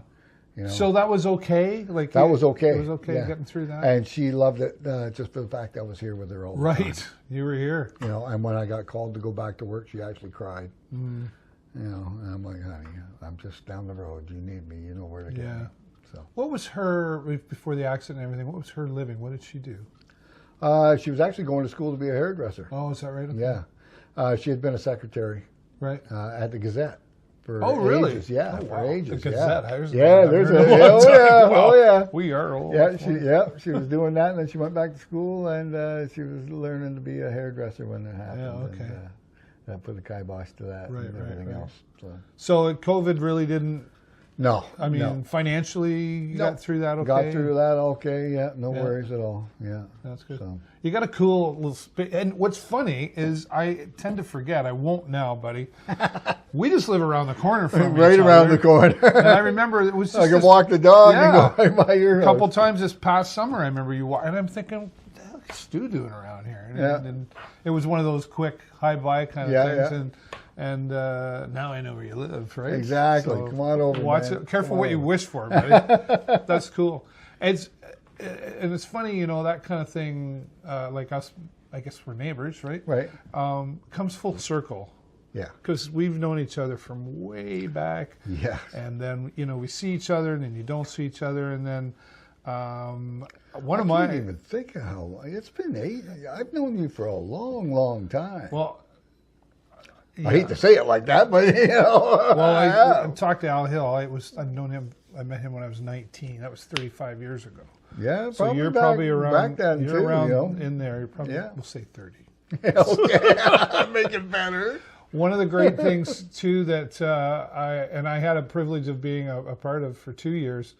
You know? So that was okay. Like That was okay. It was okay yeah. getting through that. And she loved it just for the fact I was here with her all the time. Right, you were here. You know, and when I got called to go back to work, she actually cried. You know, and I'm like, "Honey, I'm just down the road. You need me. You know where to get me." So What was her before the accident and everything? What was her living? What did she do? she was actually going to school to be a hairdresser. Oh, is that right? Okay. Yeah, she had been a secretary Right. at the Gazette for really? ages. Yeah, Oh, for wow. ages. The Gazette. Yeah, There's yeah. I've There's heard a of long time. Wow. oh yeah. We are old. Yeah, she was doing that, and then she went back to school, and she was learning to be a hairdresser when it happened. Yeah, okay. And, that put a kibosh to that Right, and everything right. else. So COVID really didn't. No, I mean, no. financially, you got through that okay. Got through that okay. Yeah, no Yeah. worries at all. Yeah, That's good. So. You got a cool little and what's funny is I tend to forget. I won't now, buddy. We just live around the corner from right each around other. the corner. And I remember it was just I can this- walk the dog Yeah. and go by your a couple house. times this past summer. I remember you walk, and I'm thinking, what the hell is Stu doing around here? And, Yeah. and it was one of those quick hi bye kind of Yeah, things. yeah. And now I know where you live, right? Exactly. Come on over, Watch man. it. Careful Come what on you over. wish for, buddy. That's cool. And it's funny, you know, that kind of thing. Like us I guess we're neighbors, right? Right. Comes full circle. Yeah. Because we've known each other from way back. Yeah. And then, we see each other, and then you don't see each other, and then I can't even think of how long. It's been 8. I've known you for a long, long time. Well, I hate to say it like that, but Well, I talked to Al Hill. I've known him. I met him when I was 19. That was 35 years ago. Yeah, so you're probably around. Back then you're too, around in there. You're probably we'll say 30. Okay, make it better. One of the great things too that I had a privilege of being a part of for 2 years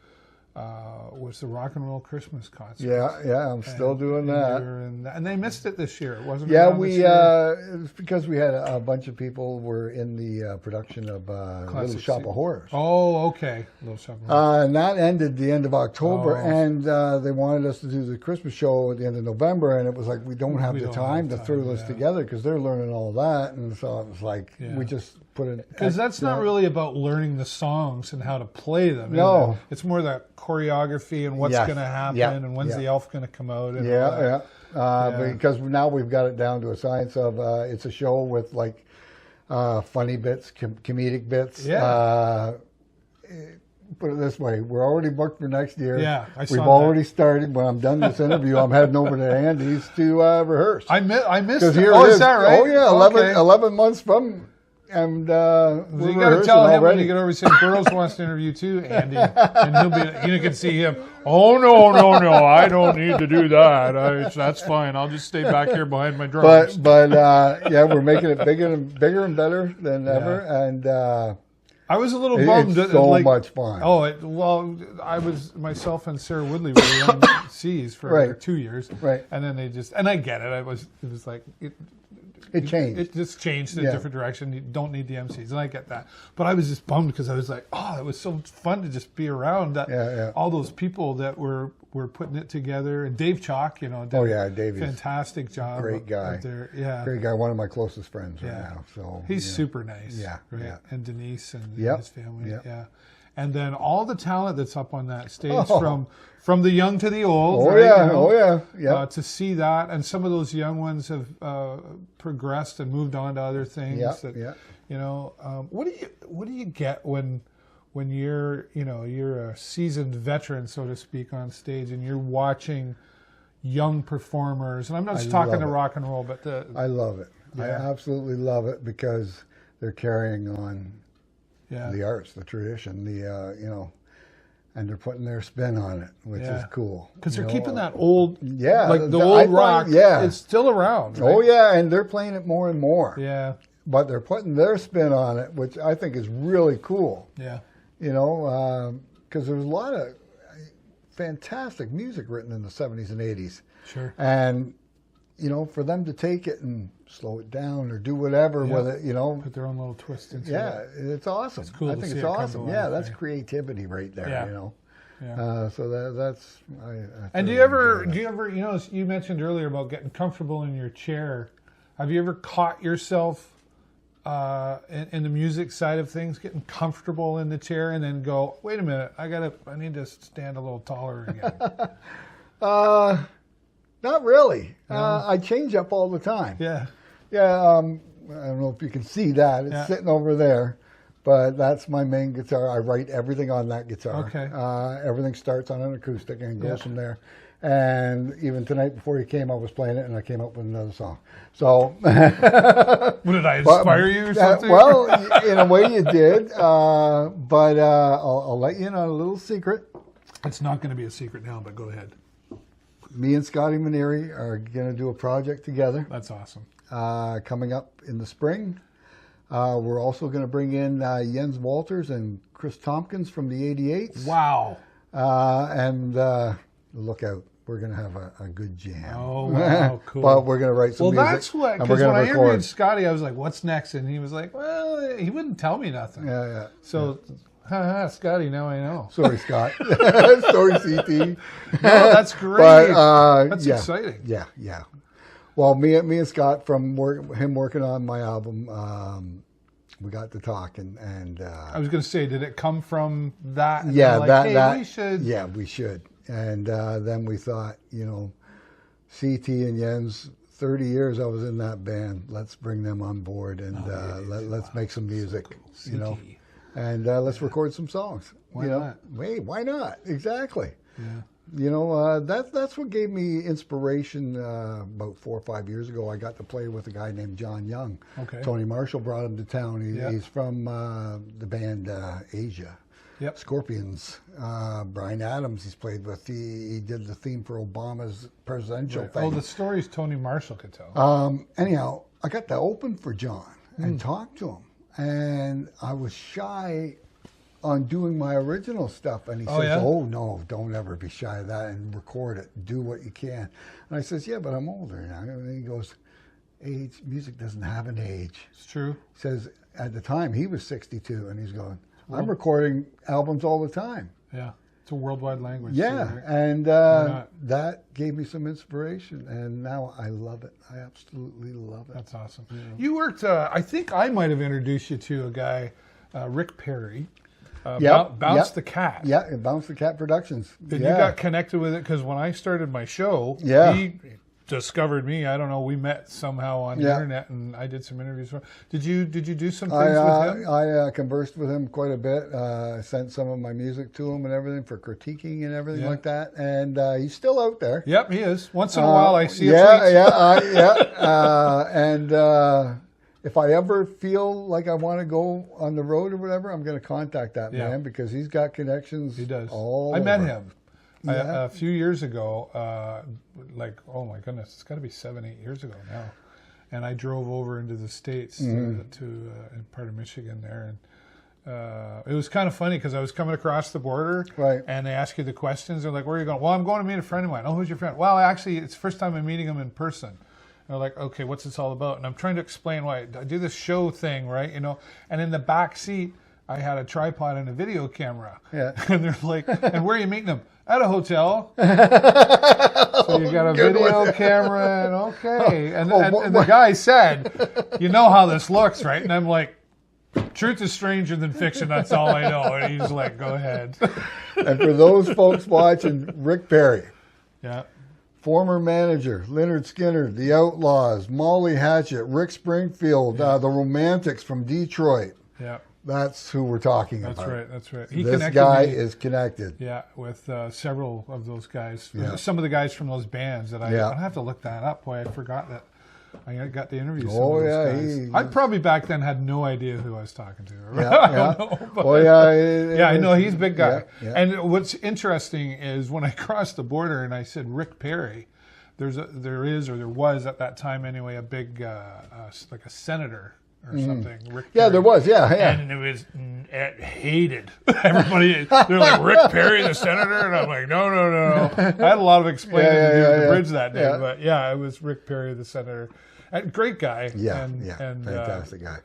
was the Rock and Roll Christmas concert. Yeah, I'm still doing that. And they missed it this year. It wasn't. Yeah, it was because we had a bunch of people were in the production of Little Shop of Horrors. Oh, okay, Little Shop of Horrors. And that ended the end of October, and they wanted us to do the Christmas show at the end of November, and it was like we don't have the time to throw this together because they're learning all that, and so it was like we just put it because that's not really about learning the songs and how to play them. No, it's more that choreography and what's going to happen and when's the elf going to come out. And because now we've got it down to a science of it's a show with like funny bits, comedic bits. Put it this way, we're already booked for next year. Yeah, we've already started. When I'm done this interview, I'm heading over to Andy's to rehearse. I missed it. Here is that right? Oh yeah, 11 months from. And so you got to tell him when you get over. Say Burrows wants to interview too, Andy, and he'll be. You can see him. Oh no, I don't need to do that. That's fine. I'll just stay back here behind my drums. But we're making it bigger and better than ever. And I was a little bummed. It's so much fun. Oh, I was myself and Sarah Woodley were the MCs for 2 years, right? And then and I get it. It was like. It changed. It just changed in a different direction. You don't need the MCs, and I get that. But I was just bummed because I was like, it was so fun to just be around all those people that were putting it together. And Dave Chalk, did Dave, fantastic job. Great guy. There. Great guy. One of my closest friends right now. So he's super nice. Yeah. And Denise and his family. Yeah. And then all the talent that's up on that stage from the young to the old. To see that, and some of those young ones have progressed and moved on to other things. What do you get when you're you're a seasoned veteran, so to speak, on stage, and you're watching young performers? And I'm not just talking to rock and roll, but I love it. I absolutely love it because they're carrying on. The arts, the tradition, and they're putting their spin on it, which is cool. Because they're keeping that old, the old rock. It's still around. Right? Oh yeah, and they're playing it more and more. Yeah, but they're putting their spin on it, which I think is really cool. Yeah, because there's a lot of fantastic music written in the 70s and 80s. Sure, and for them to take it and slow it down or do whatever with it, put their own little twist into it. Yeah, it's awesome. It's cool. I think it's awesome. Yeah, that's creativity right there. So that's. And do you ever? You mentioned earlier about getting comfortable in your chair. Have you ever caught yourself in the music side of things, getting comfortable in the chair, and then go, wait a minute, I need to stand a little taller again? Not really. No? I change up all the time. Yeah. Yeah. I don't know if you can see that. It's sitting over there, but that's my main guitar. I write everything on that guitar. Okay. Everything starts on an acoustic and goes from there. And even tonight before you came, I was playing it, and I came up with another song. So. What, did I inspire you or something? Well, in a way you did. But I'll let you in on a little secret. It's not going to be a secret now, but go ahead. Me and Scotty Manieri are going to do a project together. That's awesome. Coming up in the spring. We're also going to bring in Jens Walters and Chris Tompkins from the 88s. Wow. And look out. We're going to have a good jam. Oh, wow, cool. But we're going to write some music. Well, that's what, because when I interviewed Scotty, I was like, what's next? And he was like, well, he wouldn't tell me nothing. Yeah. So... Scotty, now I know. Sorry, Scott. Sorry, CT. No, that's great. But, that's exciting. Yeah. Well, me and Scott, from him working on my album, we got to talk, and I was going to say, did it come from that? Yeah, we should. Yeah, we should. And then we thought, CT and Jens 30 years I was in that band. Let's bring them on board and let's make some music, so cool. And let's record some songs. Why not? Wait, why not? Exactly. Yeah. That's what gave me inspiration about 4 or 5 years ago. I got to play with a guy named John Young. Okay. Tony Marshall brought him to town. He's from the band Asia. Yep. Scorpions. Bryan Adams he's played with. He did the theme for Obama's presidential thing. Oh, the stories Tony Marshall could tell. Anyhow, I got to open for John and talk to him. And I was shy on doing my original stuff. And he says, oh, no, don't ever be shy of that and record it. Do what you can. And I says, yeah, but I'm older now. And he goes, music doesn't have an age. It's true. He says, at the time, he was 62, and he's going, I'm recording albums all the time. Yeah, it's a worldwide language. Yeah, too, right? and that gave me some inspiration, and now I love it. I absolutely love it. That's awesome. Yeah. You worked, I think I might have introduced you to a guy, Rick Perry, Bounce the Cat. Yeah, Bounce the Cat Productions. And you got connected with it because when I started my show, he discovered me. I don't know. We met somehow on the internet, and I did some interviews. Did you do some things with him? I conversed with him quite a bit. Sent some of my music to him and everything for critiquing and everything like that. And he's still out there. Yep, he is. Once in a while, I see and if I ever feel like I want to go on the road or whatever, I'm going to contact that man because he's got connections. He does. I met him. A few years ago, oh my goodness, it's got to be 7-8 years ago now. And I drove over into the States to in part of Michigan there. And it was kind of funny because I was coming across the border and they ask you the questions. They're like, where are you going? Well, I'm going to meet a friend of mine. Oh, who's your friend? Well, actually, it's the first time I'm meeting him in person. And they're like, okay, what's this all about? And I'm trying to explain why I do this show thing, right? And in the back seat, I had a tripod and a video camera. Yeah. And they're like, and where are you meeting them? At a hotel. So you got a video camera and okay. And the guy said, you know how this looks, right? And I'm like, truth is stranger than fiction, that's all I know. And he's like, go ahead. And for those folks watching, Rick Perry. Yeah. Former manager, Lynyrd Skynyrd, The Outlaws, Molly Hatchet, Rick Springfield, the Romantics from Detroit. Yeah. That's who we're talking about. That's right. This guy is connected. Yeah, with several of those guys. Yeah. Some of the guys from those bands that I have to look that up. Boy, I forgot that I got the interview. Oh, yeah. I probably back then had no idea who I was talking to. I don't know, but, I know he's a big guy. Yeah. And what's interesting is when I crossed the border and I said Rick Perry, there was at that time anyway a big like a senator or something. Rick Perry. There was, And it was hated. Everybody, they're like, Rick Perry, the senator? And I'm like, no. I had a lot of explaining to do at the bridge that day, but it was Rick Perry, the senator. And great guy. And, fantastic guy.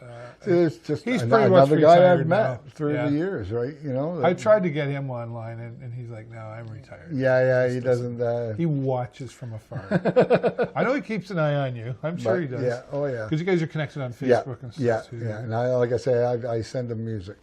He's pretty much another guy I've met through the years, right? I tried to get him online, and he's like, no, I'm retired. He doesn't. He watches from afar. I know he keeps an eye on you. I'm sure he does. Because you guys are connected on Facebook and stuff too. Yeah, and like I say, I send him music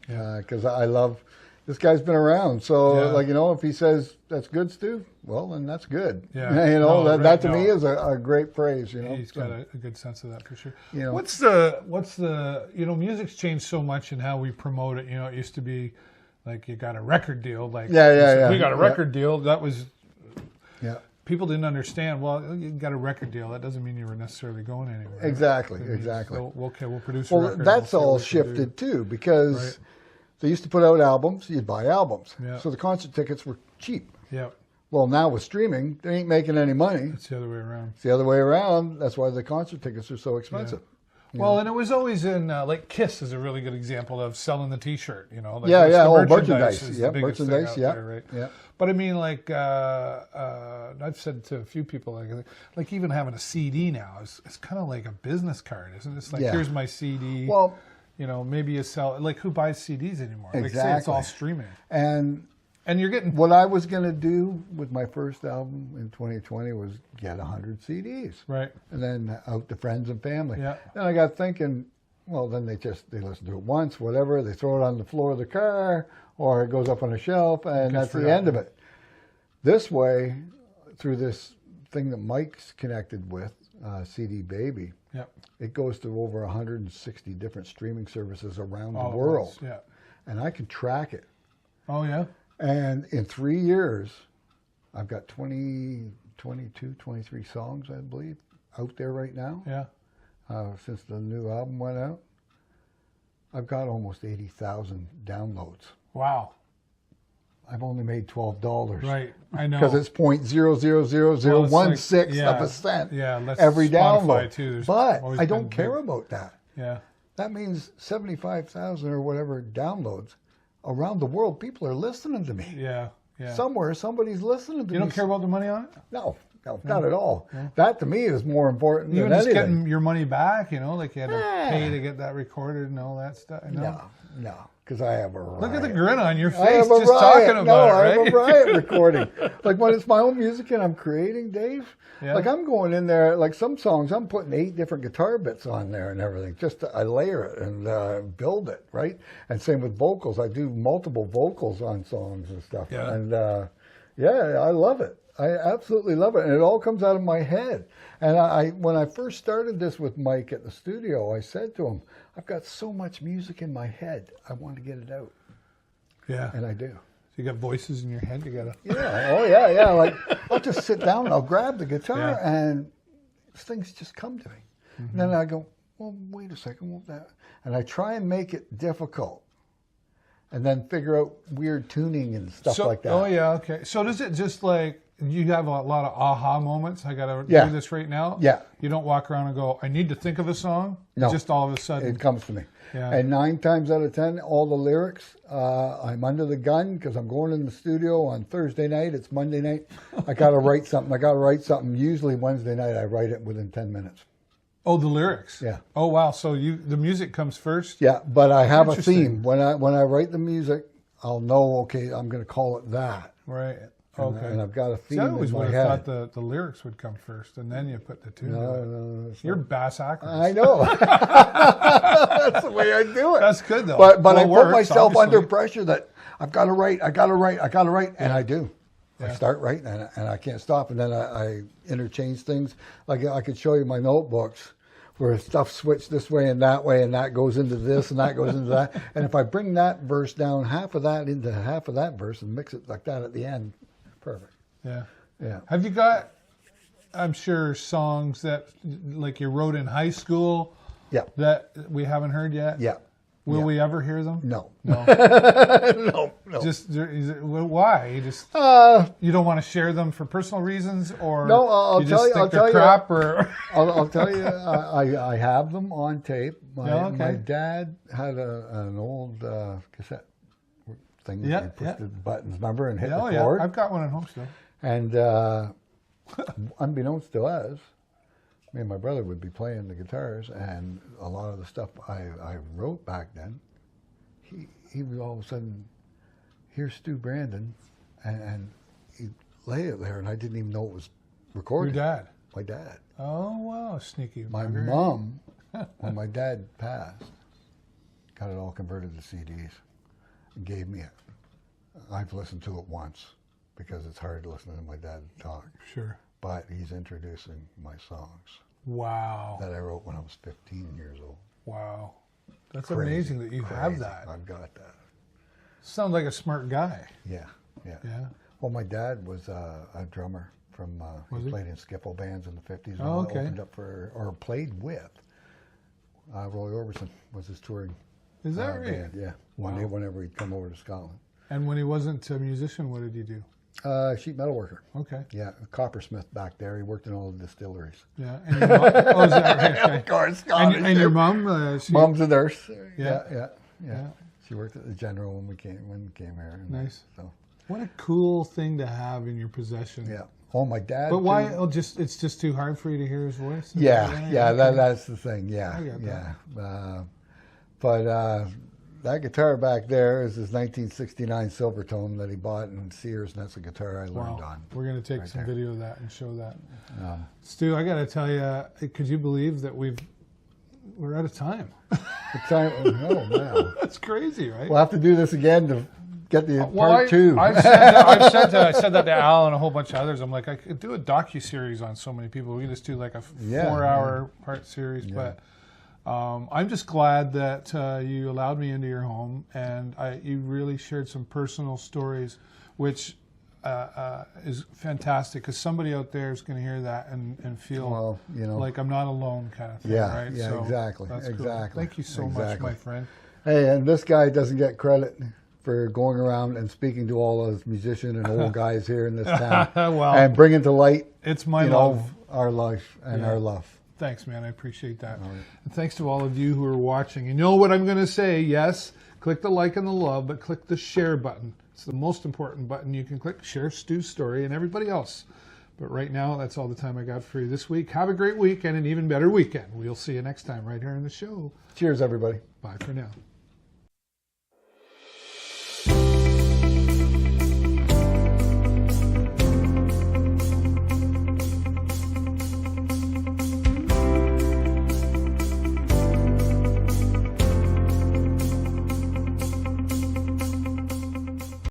because I love. This guy's been around, so if he says that's good, Stu, well, then that's good. Yeah, that to me is a great praise. He's got a good sense of that for sure. What's the music's changed so much in how we promote it. It used to be like you got a record deal, like we got a record deal. That was people didn't understand. Well, you got a record deal. That doesn't mean you were necessarily going anywhere. Exactly. So, okay, we'll produce a record. That's all shifted too because. They used to put out albums, you'd buy albums. Yeah. So the concert tickets were cheap. Yeah. Well, now with streaming, they ain't making any money. It's the other way around. It's the other way around. That's why the concert tickets are so expensive. Yeah. Well, and it was always in, like Kiss is a really good example of selling the T-shirt, Like merchandise. Merchandise, there, right? Yeah. But I mean, like, I've said to a few people, like even having a CD now is kind of like a business card, isn't it? It's like, here's my CD. Well, maybe you sell, like, who buys CDs anymore? Exactly. Like, say it's all streaming. And you're getting... What I was going to do with my first album in 2020 was get 100 CDs. Right. And then out to friends and family. Yeah. Then I got thinking, well, then they listen to it once, whatever. They throw it on the floor of the car, or it goes up on a shelf, and that's the end of it. This way, through this thing that Mike's connected with, CD Baby, Yep. it goes to over 160 different streaming services around the Oh, world. yeah. And I can track it. Oh, yeah? And in 3 years, I've got 22, 23 songs, I believe, out there right now. Yeah. Since the new album went out. I've got almost 80,000 downloads. Wow. I've only made $12. Right, I know. Because it's 0.00016 Well, of a cent that's every Spotify download. too. There's But always I don't been care big. about that. Yeah. That means 75,000 or whatever downloads around the world. People are listening to me. Yeah. Yeah. Somewhere, somebody's listening to me. You don't care about the money on it? No, not at all. Yeah. That to me is more important Even than just anything. getting your money back, like you had to pay to get that recorded and all that stuff. No, because I have a riot. Look at the grin on your I face have a just riot. talking about it, right? I have a riot recording. Like when it's my own music and I'm creating, Dave, Yeah. like I'm going in there, like some songs, I'm putting 8 different guitar bits on there and everything. I layer it and build it, right? And same with vocals. I do multiple vocals on songs and stuff. Yeah. And I love it. I absolutely love it. And it all comes out of my head. And when I first started this with Mike at the studio, I said to him, I've got so much music in my head. I want to get it out. Yeah. And I do. So you got voices in your head. You got to. Yeah. Oh, yeah. Like I'll just sit down and I'll grab the guitar and things just come to me. Mm-hmm. And then I go, well, wait a second. Won't that? And I try and make it difficult. And then figure out weird tuning and stuff like that. Oh, yeah. Okay. So does it just like, you have a lot of aha moments? I got to do this right now? Yeah. You don't walk around and go, I need to think of a song? No. Just all of a sudden. It comes to me. Yeah. And 9 times out of 10, all the lyrics, I'm under the gun because I'm going in the studio on Thursday night. It's Monday night. I got to write something. Usually Wednesday night, I write it within 10 minutes. Oh, the lyrics. Yeah. Oh, wow. So the music comes first? Yeah, but I have a theme. When I write the music, I'll know, okay, I'm going to call it that. Right. Okay. And I've got a theme I always in my would head. have thought the lyrics would come first, and then you put the tune. No, you're bass actors. I know. That's the way I do it. That's good though. But well, I put myself obviously. under pressure that I've got to write, and I do. Yeah. I start writing, and I can't stop, and then I interchange things. Like I could show you my notebooks where stuff switched this way, and that goes into this, and that goes into that. And if I bring that verse down, half of that into half of that verse, and mix it like that at the end, perfect. Yeah. Yeah. Have you got, I'm sure, songs that like you wrote in high school that we haven't heard yet? Yeah. Will we ever hear them? No. No. No. Just why? You just you don't want to share them for personal reasons, or no? I'll you tell just you. think I'll they're tell crap, you. or I'll tell you. I have them on tape. My dad had an old cassette thing. Yeah. You push the buttons, remember, and hit Oh record. yeah, I've got one at home still. And unbeknownst to us, me and my brother would be playing the guitars, and a lot of the stuff I wrote back then, he would all of a sudden hear Stu Brandon, and he'd lay it there, and I didn't even know it was recorded. Your dad? My dad. Oh, wow, sneaky. My mom, when my dad passed, got it all converted to CDs and gave me it. I've listened to it once because it's hard to listen to my dad talk. Sure. But he's introducing my songs. Wow. That I wrote when I was 15 years old. Wow. That's amazing that you have that. I've got that. Sounds like a smart guy. Yeah. Yeah. Well, my dad was a drummer from, he played in skiffle bands in the 50s. Oh, okay. Opened up or played with Roy Orbison was his touring Is that right? band. Yeah. Whenever he'd come over to Scotland. And when he wasn't a musician, what did he do? Sheet metal worker. Okay. Yeah, coppersmith back there. He worked in all the distilleries. Yeah. And your mom, is that right? Of course, and your mom? Mom's a nurse. Yeah. Yeah. She worked at the General when we came here. Nice. So. What a cool thing to have in your possession. Yeah. Oh, my dad. But why? It's just too hard for you to hear his voice. That's the thing. Yeah. I get that. But that guitar back there is his 1969 Silvertone that he bought in Sears, and that's a guitar I learned on. We're going to take some video of that and show that. Um, Stu, I got to tell you, could you believe that we're out of time? oh, man. That's crazy, right? We'll have to do this again to get the part two. I said that to Al and a whole bunch of others. I'm like, I could do a docu-series on so many people. We could just do like a 4-hour part series. Yeah. But I'm just glad that you allowed me into your home, and you really shared some personal stories, which is fantastic, because somebody out there is going to hear that and feel like I'm not alone, kind of thing. Yeah, right? yeah, so exactly. That's exactly. Cool. Thank you so much, my friend. Hey, and this guy doesn't get credit for going around and speaking to all those musicians and old guys here in this town and bringing to light it's my love. Our life and our love. Thanks, man. I appreciate that. Right. And thanks to all of you who are watching. You know what I'm going to say. Yes, click the like and the love, but click the share button. It's the most important button you can click. Share Stu's story and everybody else. But right now, that's all the time I got for you this week. Have a great week and an even better weekend. We'll see you next time right here on the show. Cheers, everybody. Bye for now.